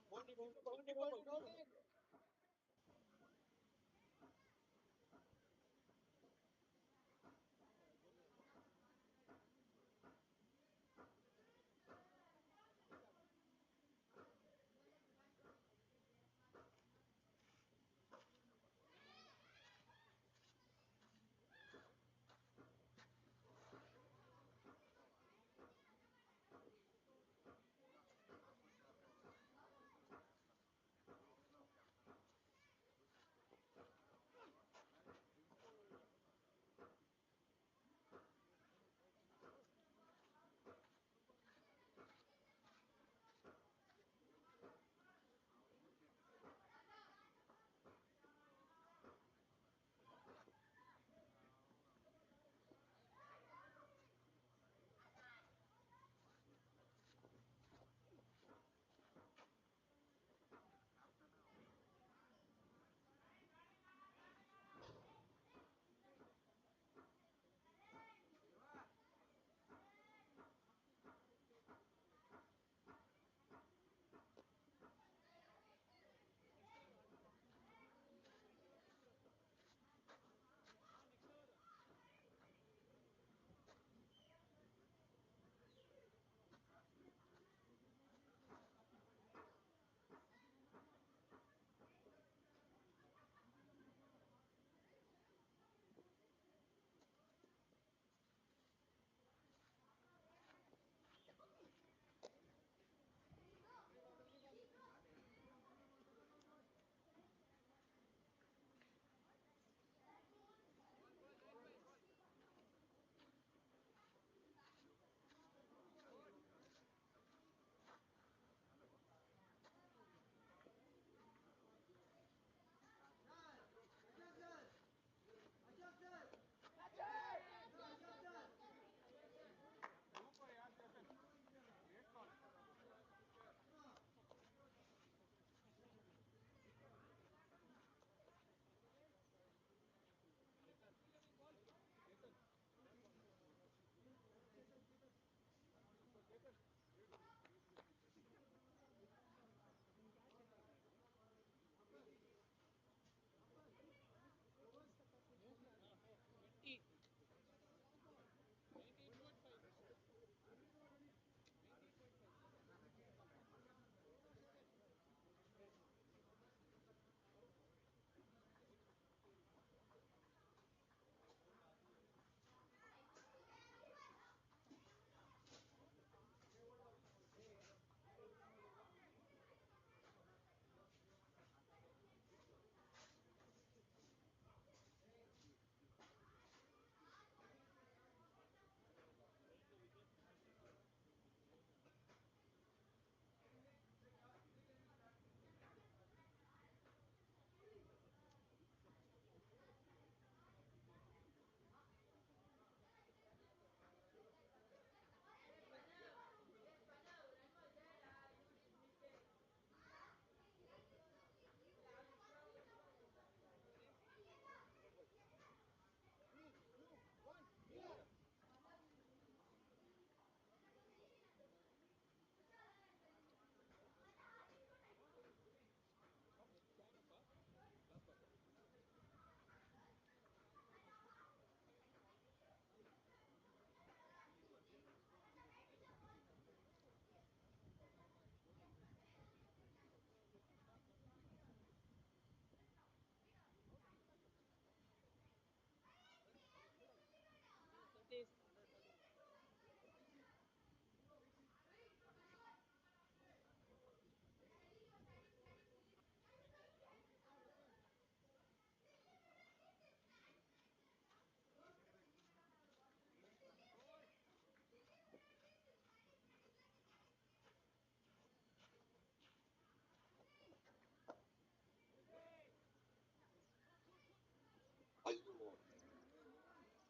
Boundary, boundary, boundary, boundary.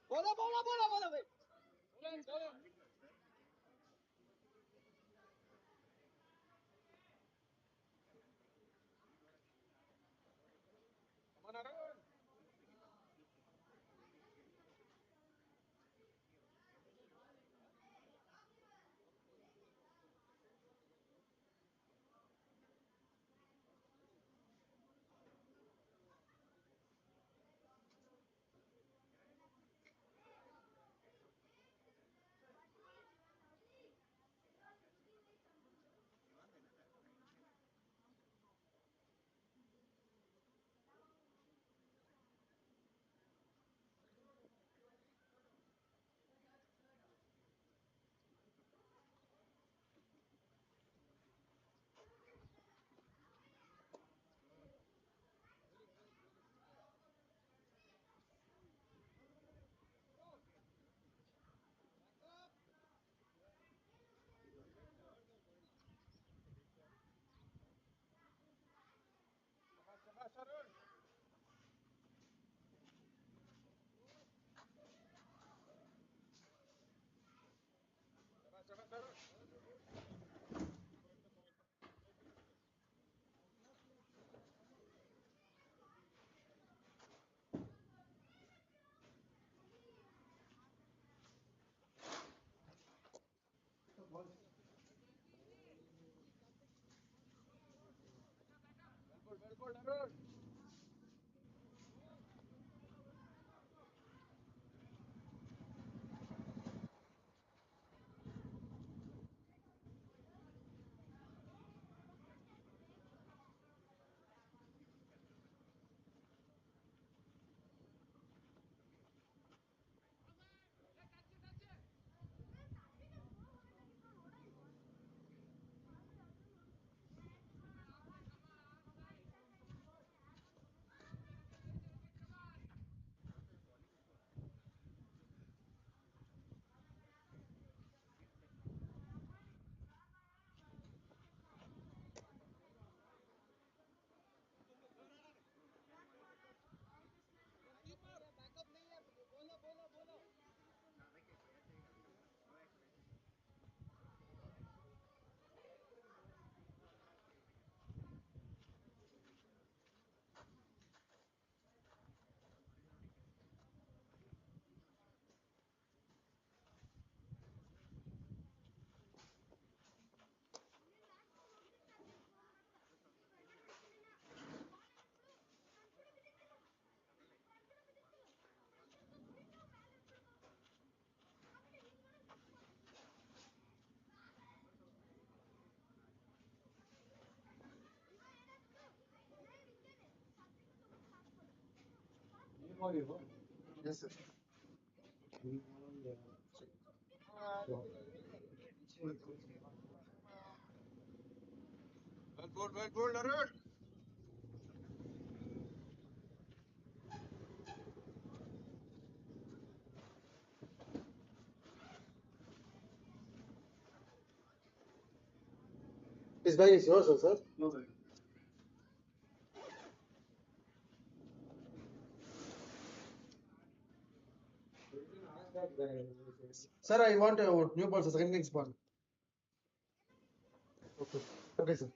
Bola, bola, bola, bola, wait. Bola, bola. Come on, Arun. Shabash, Arun. Shabash, shabash, Arun. Well pulled, Arun. Keeper, backup नहीं है. बोलो, बोलो, बोलो. Yes, sir. Well pulled, Arun. This bag is yours, sir. No, sir. Sir, I want a new ball, sir. Second innings ball. Okay. Okay, sir.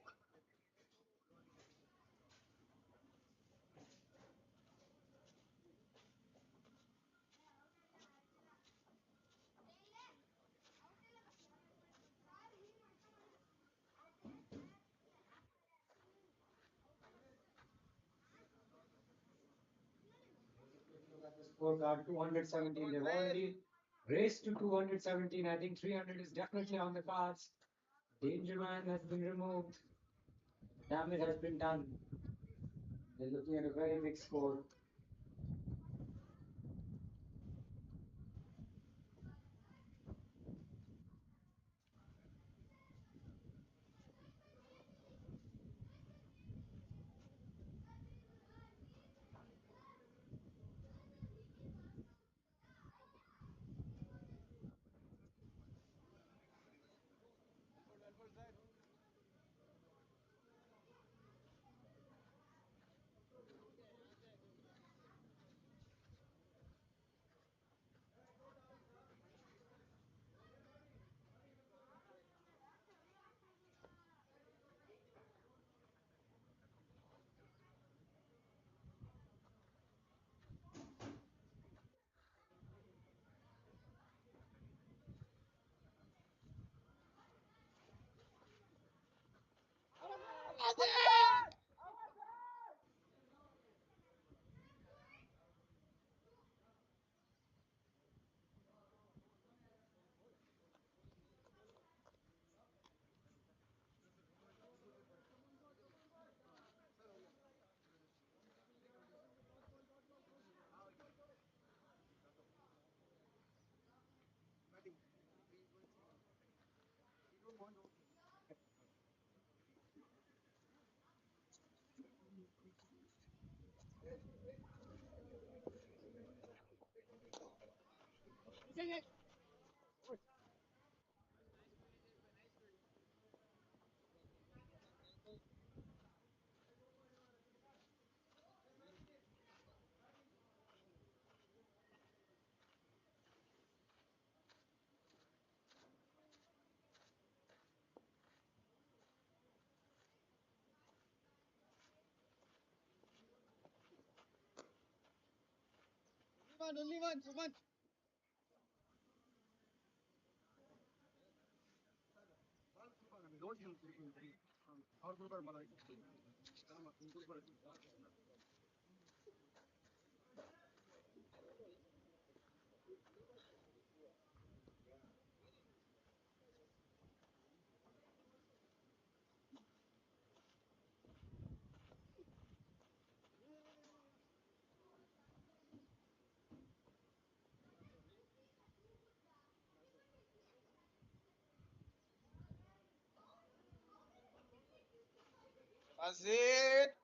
Scorecard 217. They've already raced to 217. I think 300 is definitely on the cards. Danger man has been removed. Damage has been done. They're looking at a very big score. Well pulled, Zaid. Only one, Suman. That's it.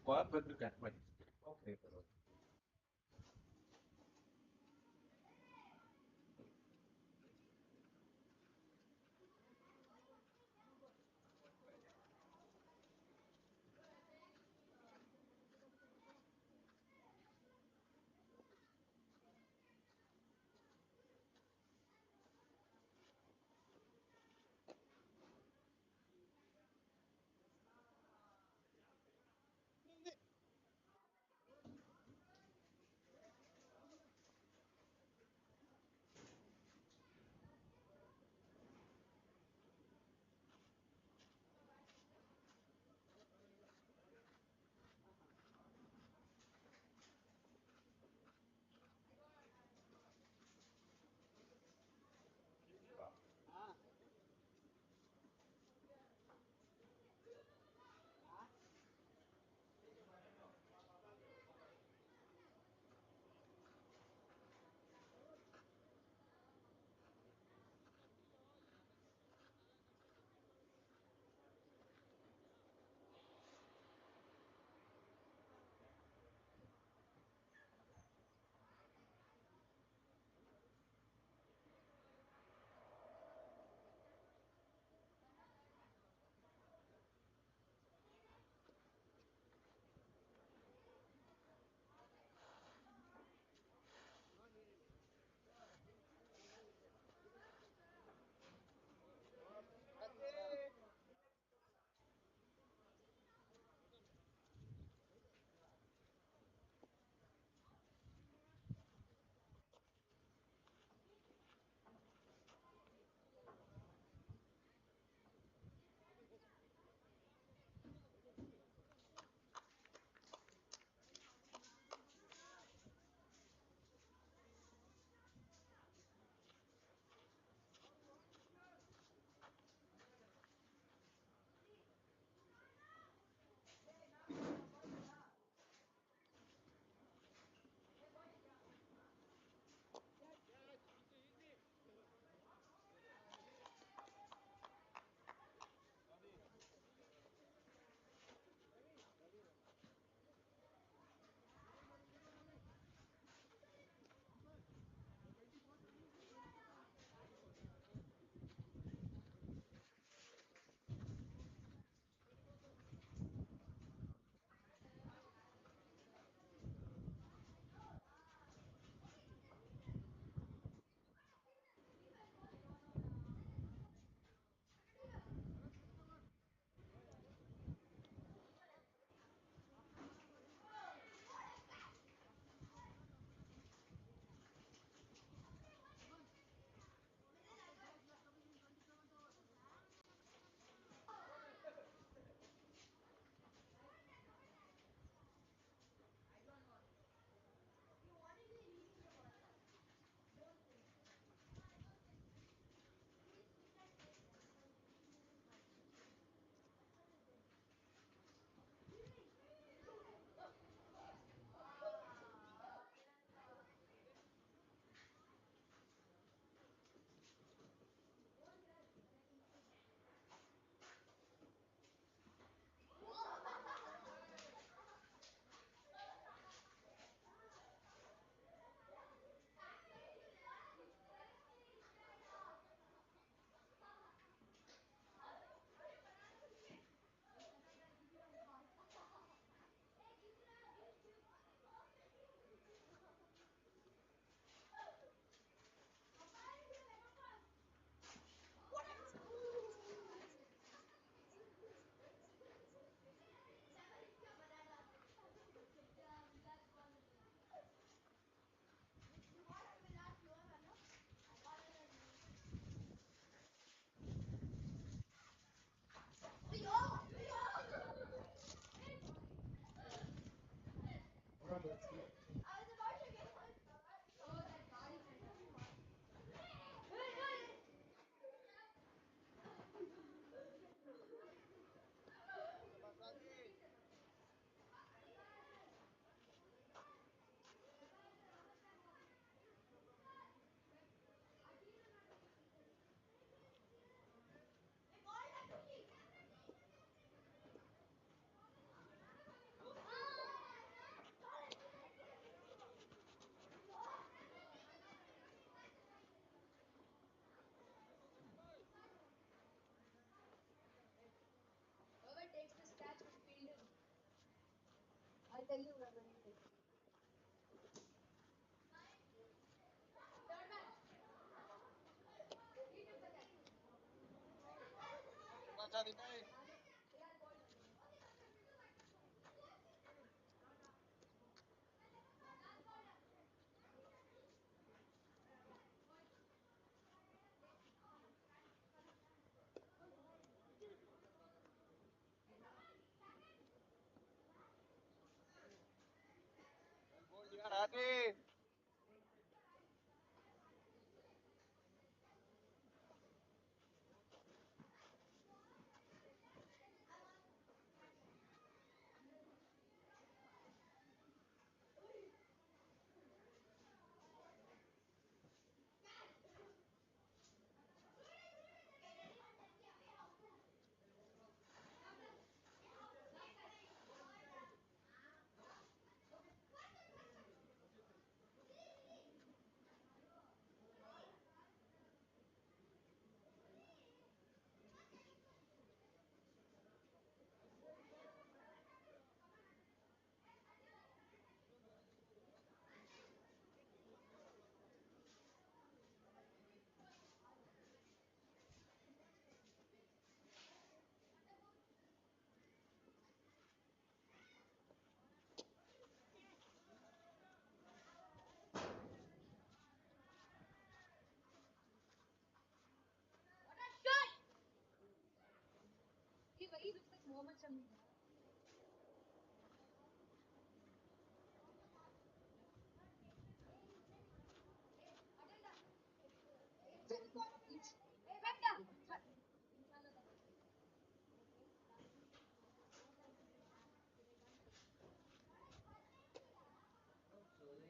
What would you get? Okay.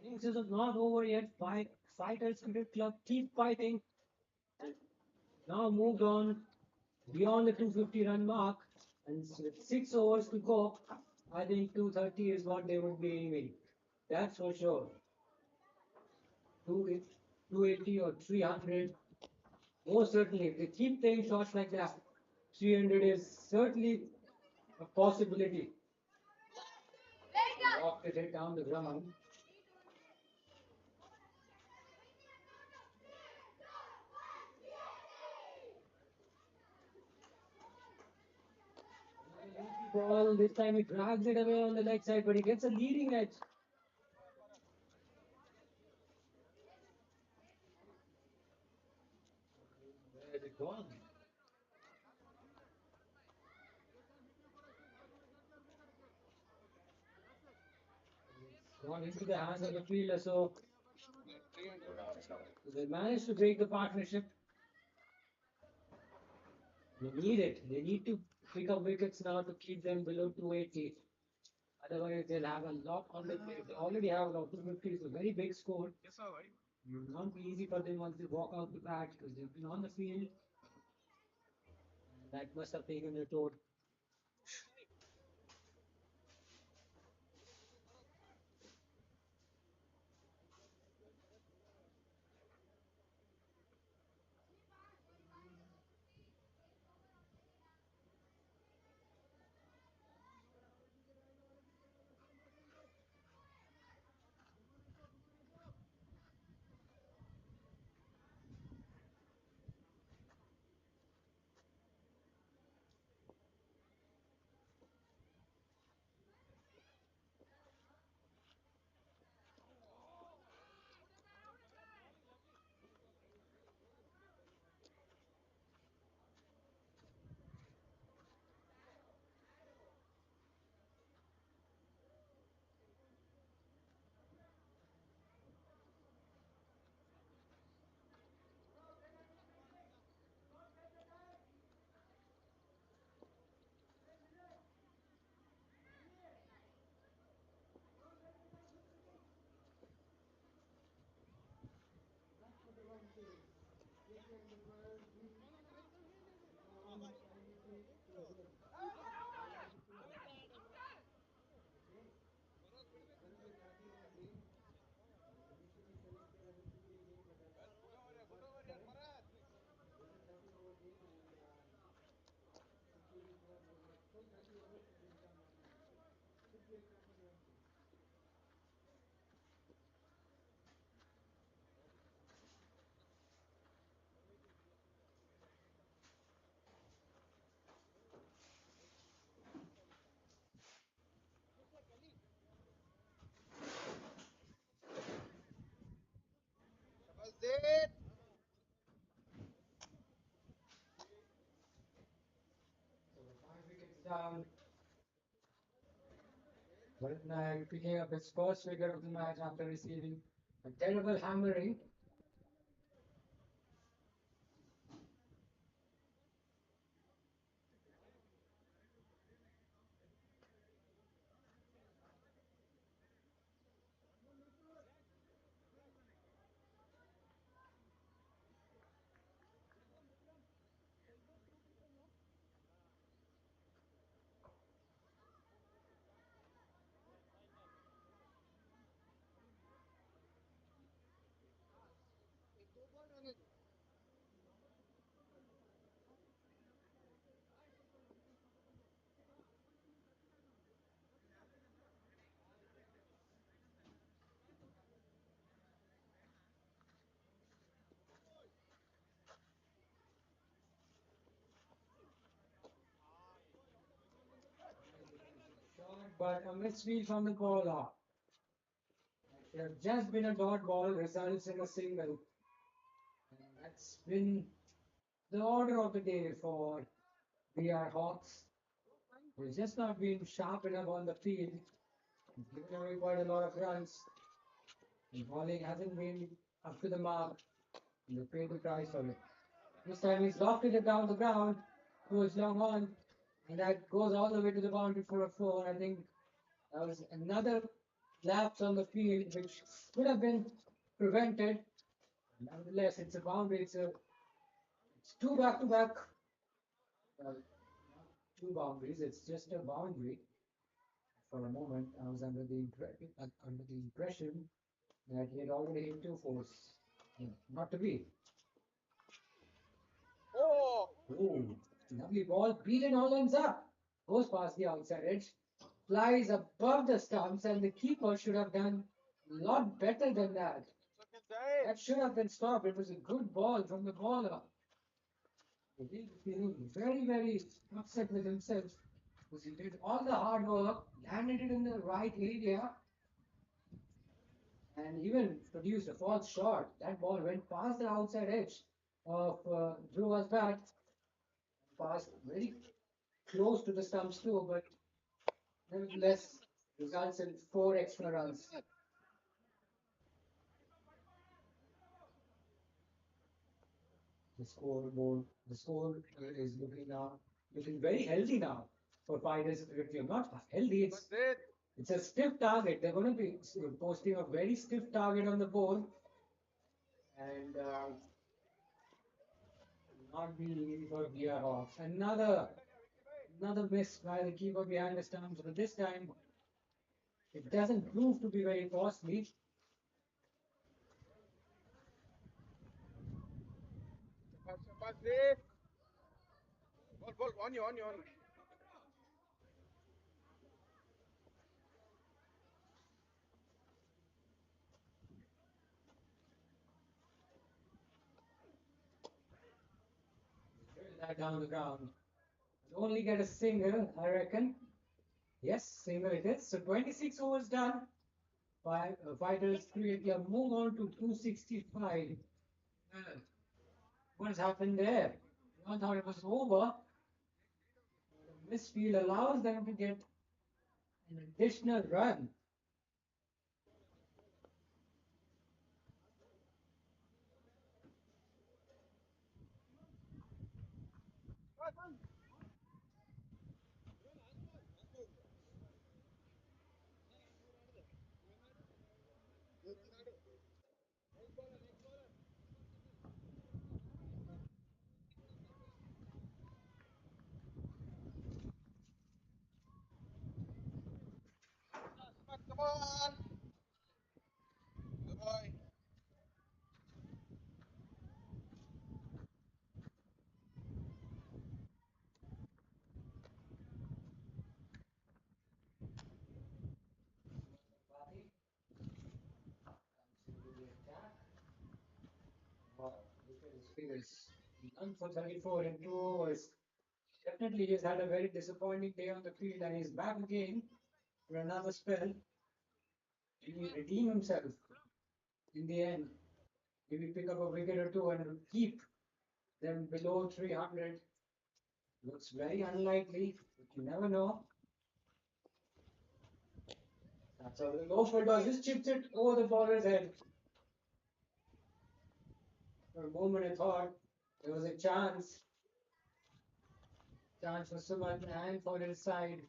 Innings is not over yet. Fighters Cricket Club keep fighting. Now moved on beyond the 250 run mark, and with 6 overs to go, I think 230 is what they would be aiming. That's for sure. 280 or 300. Most certainly, if they keep playing shots like that, 300 is certainly a possibility. Walked it down the ground. Ball, this time he drags it away on the leg side, but he gets a leading edge. Where is it gone? It's gone into the hands of the fielder, so they managed to break the partnership. They need it. They need to pick up wickets now to keep them below 280. Otherwise, they'll have a lot on the plate. They already have a lot. 250 is a very big score. It won't be easy for them once they walk out the bat because they've been on the field. And that must have taken their toll. Double Z. So 5 wickets down. Bharat picking up his first wicket of the match after receiving a terrible hammering. Short, but a misfield from the bowler. It had just been a dot ball, results in a single. And that's been the order of the day for VR Hawks. They've just not been sharp enough on the field, giving away quite a lot of runs. The bowling hasn't been up to the mark. They paid the price for it. This time he's lofted it down the ground, goes long on, and that goes all the way to the boundary for a four. I think that was another lapse on the field which could have been prevented. Nevertheless, it's a boundary. It's two back-to-back. Well, not two boundaries. It's just a boundary. For a moment, I was under the impression that he had already hit two fours. Not to be. Oh, Oh, lovely ball. Beaten all ends up. Goes past the outside edge. Flies above the stumps, and the keeper should have done a lot better than that. second time. That should have been stopped. It was a good ball from the bowler. He's feeling very, very upset with himself because he did all the hard work, landed it in the right area, and even produced a false shot. That ball went past the outside edge of Dhruva's bat, passed very close to the stumps too, but nevertheless results in four extra runs. The score is looking very healthy now for fighters. Not healthy. Double Z. It's a stiff target. They're going to be posting a very stiff target on the board, and not be easy for VR Hawks. Another miss by the keeper behind the stumps, but this time it doesn't prove to be very costly. Shabash Z. Ball, on you. Drill that down the ground. Only get a single, I reckon. Yes, single it is. So 26 overs done. Fighters create a move on to 265. What has happened there? I thought it was over. The misfield allows them to get an additional run. figures. None for 34 in 2 overs. Definitely, he's had a very disappointing day on the field and he's back again for another spell. He will redeem himself in the end. Maybe pick up a wicket or two and keep them below 300. Looks very unlikely, but you never know. That's how the low for does. Just chips it over the bowler's head. For a moment, I thought there was a chance for Suman and for his side,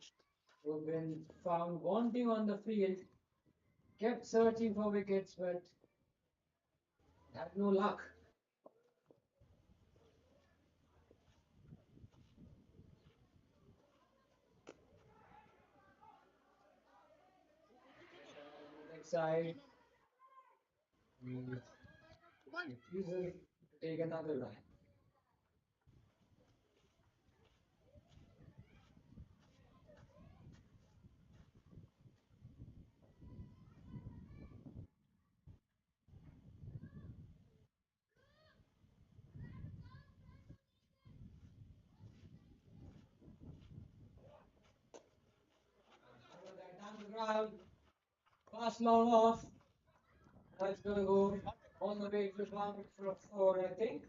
who've been found wanting on the field. Kept searching for wickets, but had no luck. Next side, refusal to take another run. Down the ground, pass long off. That's gonna go all the way to boundary for 4, I think.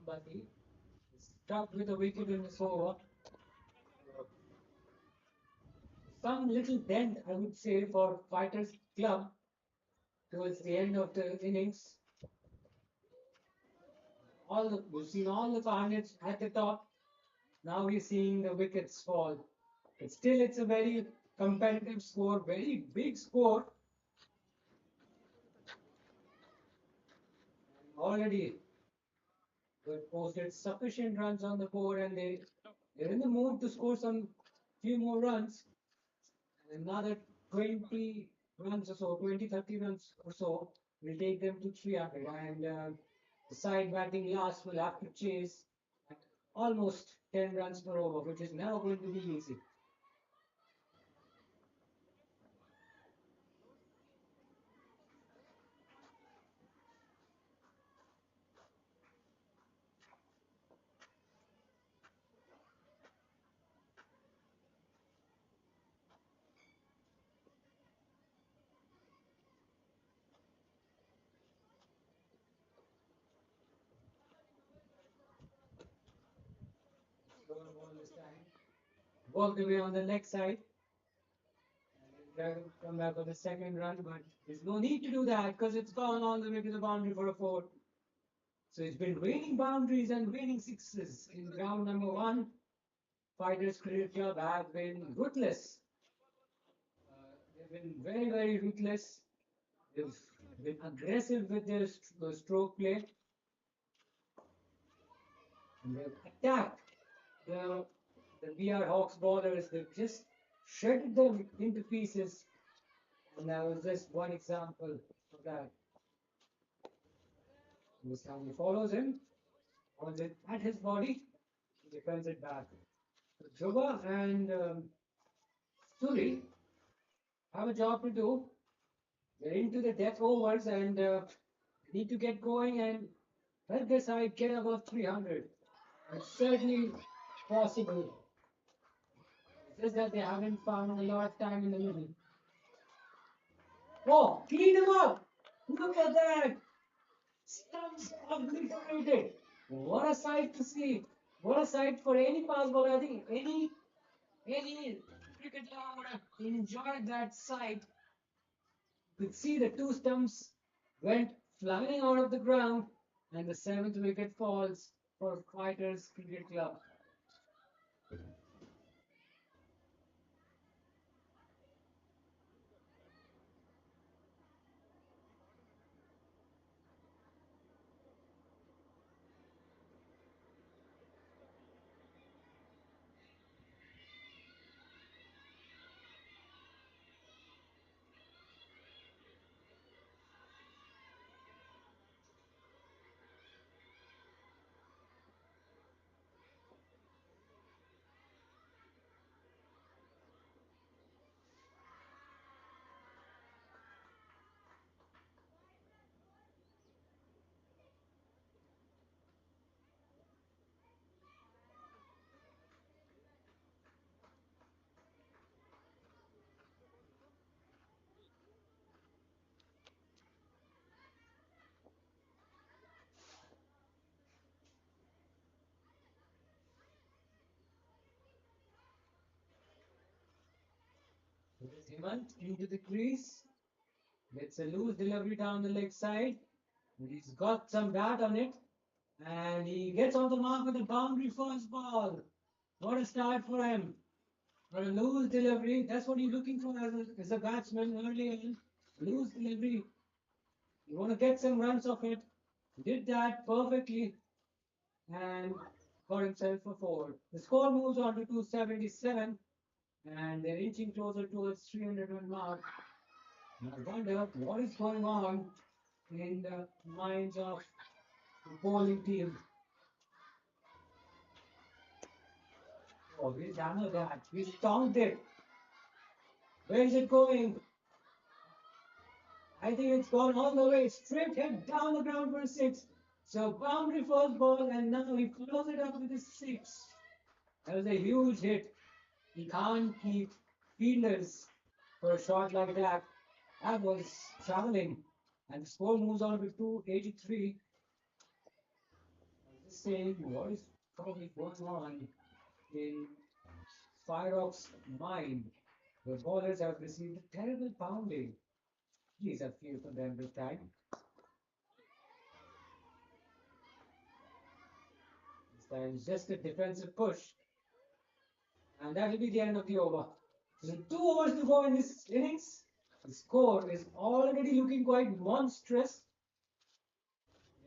Ambati stuck with a wicket in this over. Some little dent, I would say, for Fighters Club towards the end of the innings. We've seen all the carnage at the top. Now we're seeing the wickets fall. But still, it's a very competitive score, very big score. Already, they've posted sufficient runs on the board, and they're in the mood to score some few more runs. And another 20 runs or so, 20, 30 runs or so, will take them to 300. And the side batting last will have to chase at almost 10 runs per over, which is never going to be easy. worked away on the leg side. And then come back on the second run, but there's no need to do that because it's gone all the way to the boundary for a 4. So it's been raining boundaries and raining sixes in round number 1. Fighters Cricket Club have been ruthless. They've been very, very ruthless. They've been aggressive with their stroke play. And they've attacked the VR Hawks bowlers. They've just shredded them into pieces. And that was just one example of that. This time he follows him, holds it at his body, he defends it back. So Juba and Suri have a job to do. They're into the death overs and need to get going and help their side get above 300. It's certainly possible. It's just that they haven't found a lot of time in the middle. Oh, clean them up! Look at that! Stumps obliterated. What a sight to see! What a sight for any fast bowler. I think any cricket lover would have enjoyed that sight. You could see the 2 stumps went flying out of the ground, and the 7th wicket falls for Fighters Cricket Club. Hemant into the crease, gets a loose delivery down the leg side. He's got some bat on it, and he gets on the mark with a boundary first ball. What a start for him. For a loose delivery, that's what you're looking for as a batsman early on. Loose delivery. You want to get some runs off it. Did that perfectly and got himself for 4. The score moves on to 277, and they're inching closer towards 300 run mark. And I wonder what is going on in the minds of the bowling team. Oh, he's hammered that. He's stomped it. Where is it going? I think it's gone all the way straight head down the ground for a 6. So boundary first ball, and now he follows it up with a 6. That was a huge hit. He can't keep fielders for a shot like that. That was traveling. And the score moves on to 283. I'm just saying what is probably going on in Fireock's mind. The bowlers have received a terrible pounding. Please, I feel for them this time. This time it's just a defensive push. And that will be the end of the over. So 2 overs to go in this innings. The score is already looking quite monstrous.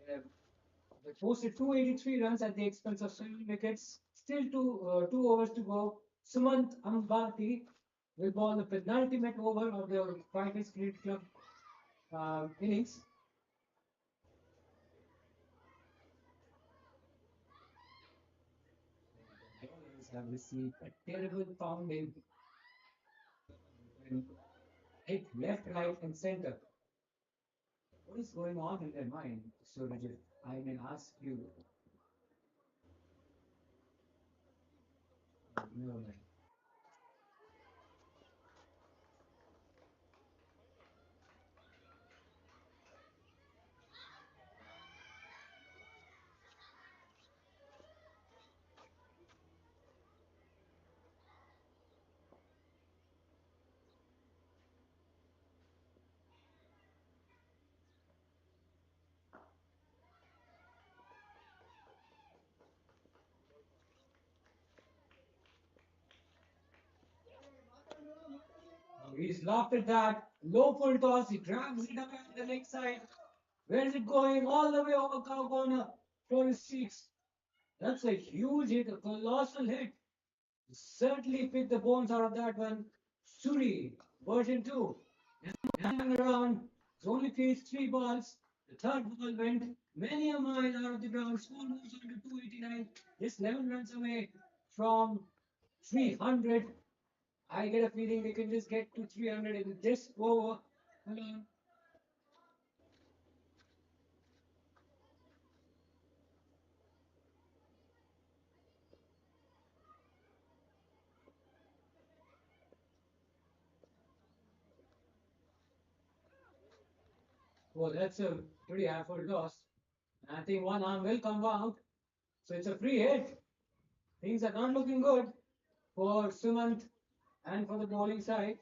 They posted 283 runs at the expense of 7 wickets. Still 2 overs to go. Sumant Ambati will bowl the penultimate over of the Fighters Cricket Club innings. The bowlers have received a terrible pounding. Hit left, right, and center. What is going on in their mind, Surajit? I may ask you. Never mind. He's laughed at that. Low full toss. He grabs it away on the leg side. Where is it going? All the way over cow corner for his seats. That's a huge hit, a colossal hit. Certainly picked the bones out of that one. Suri, version 2. Hanging around. It's only faced 3 balls. The third ball went many a mile out of the ground. Score moves on to 289. Just 11 runs away from 300. I get a feeling they can just get to 300 in this over. Hold on. Well, that's a pretty half-full loss. I think one arm will come out. So it's a free hit. Things are not looking good for Sumant and for the bowling side.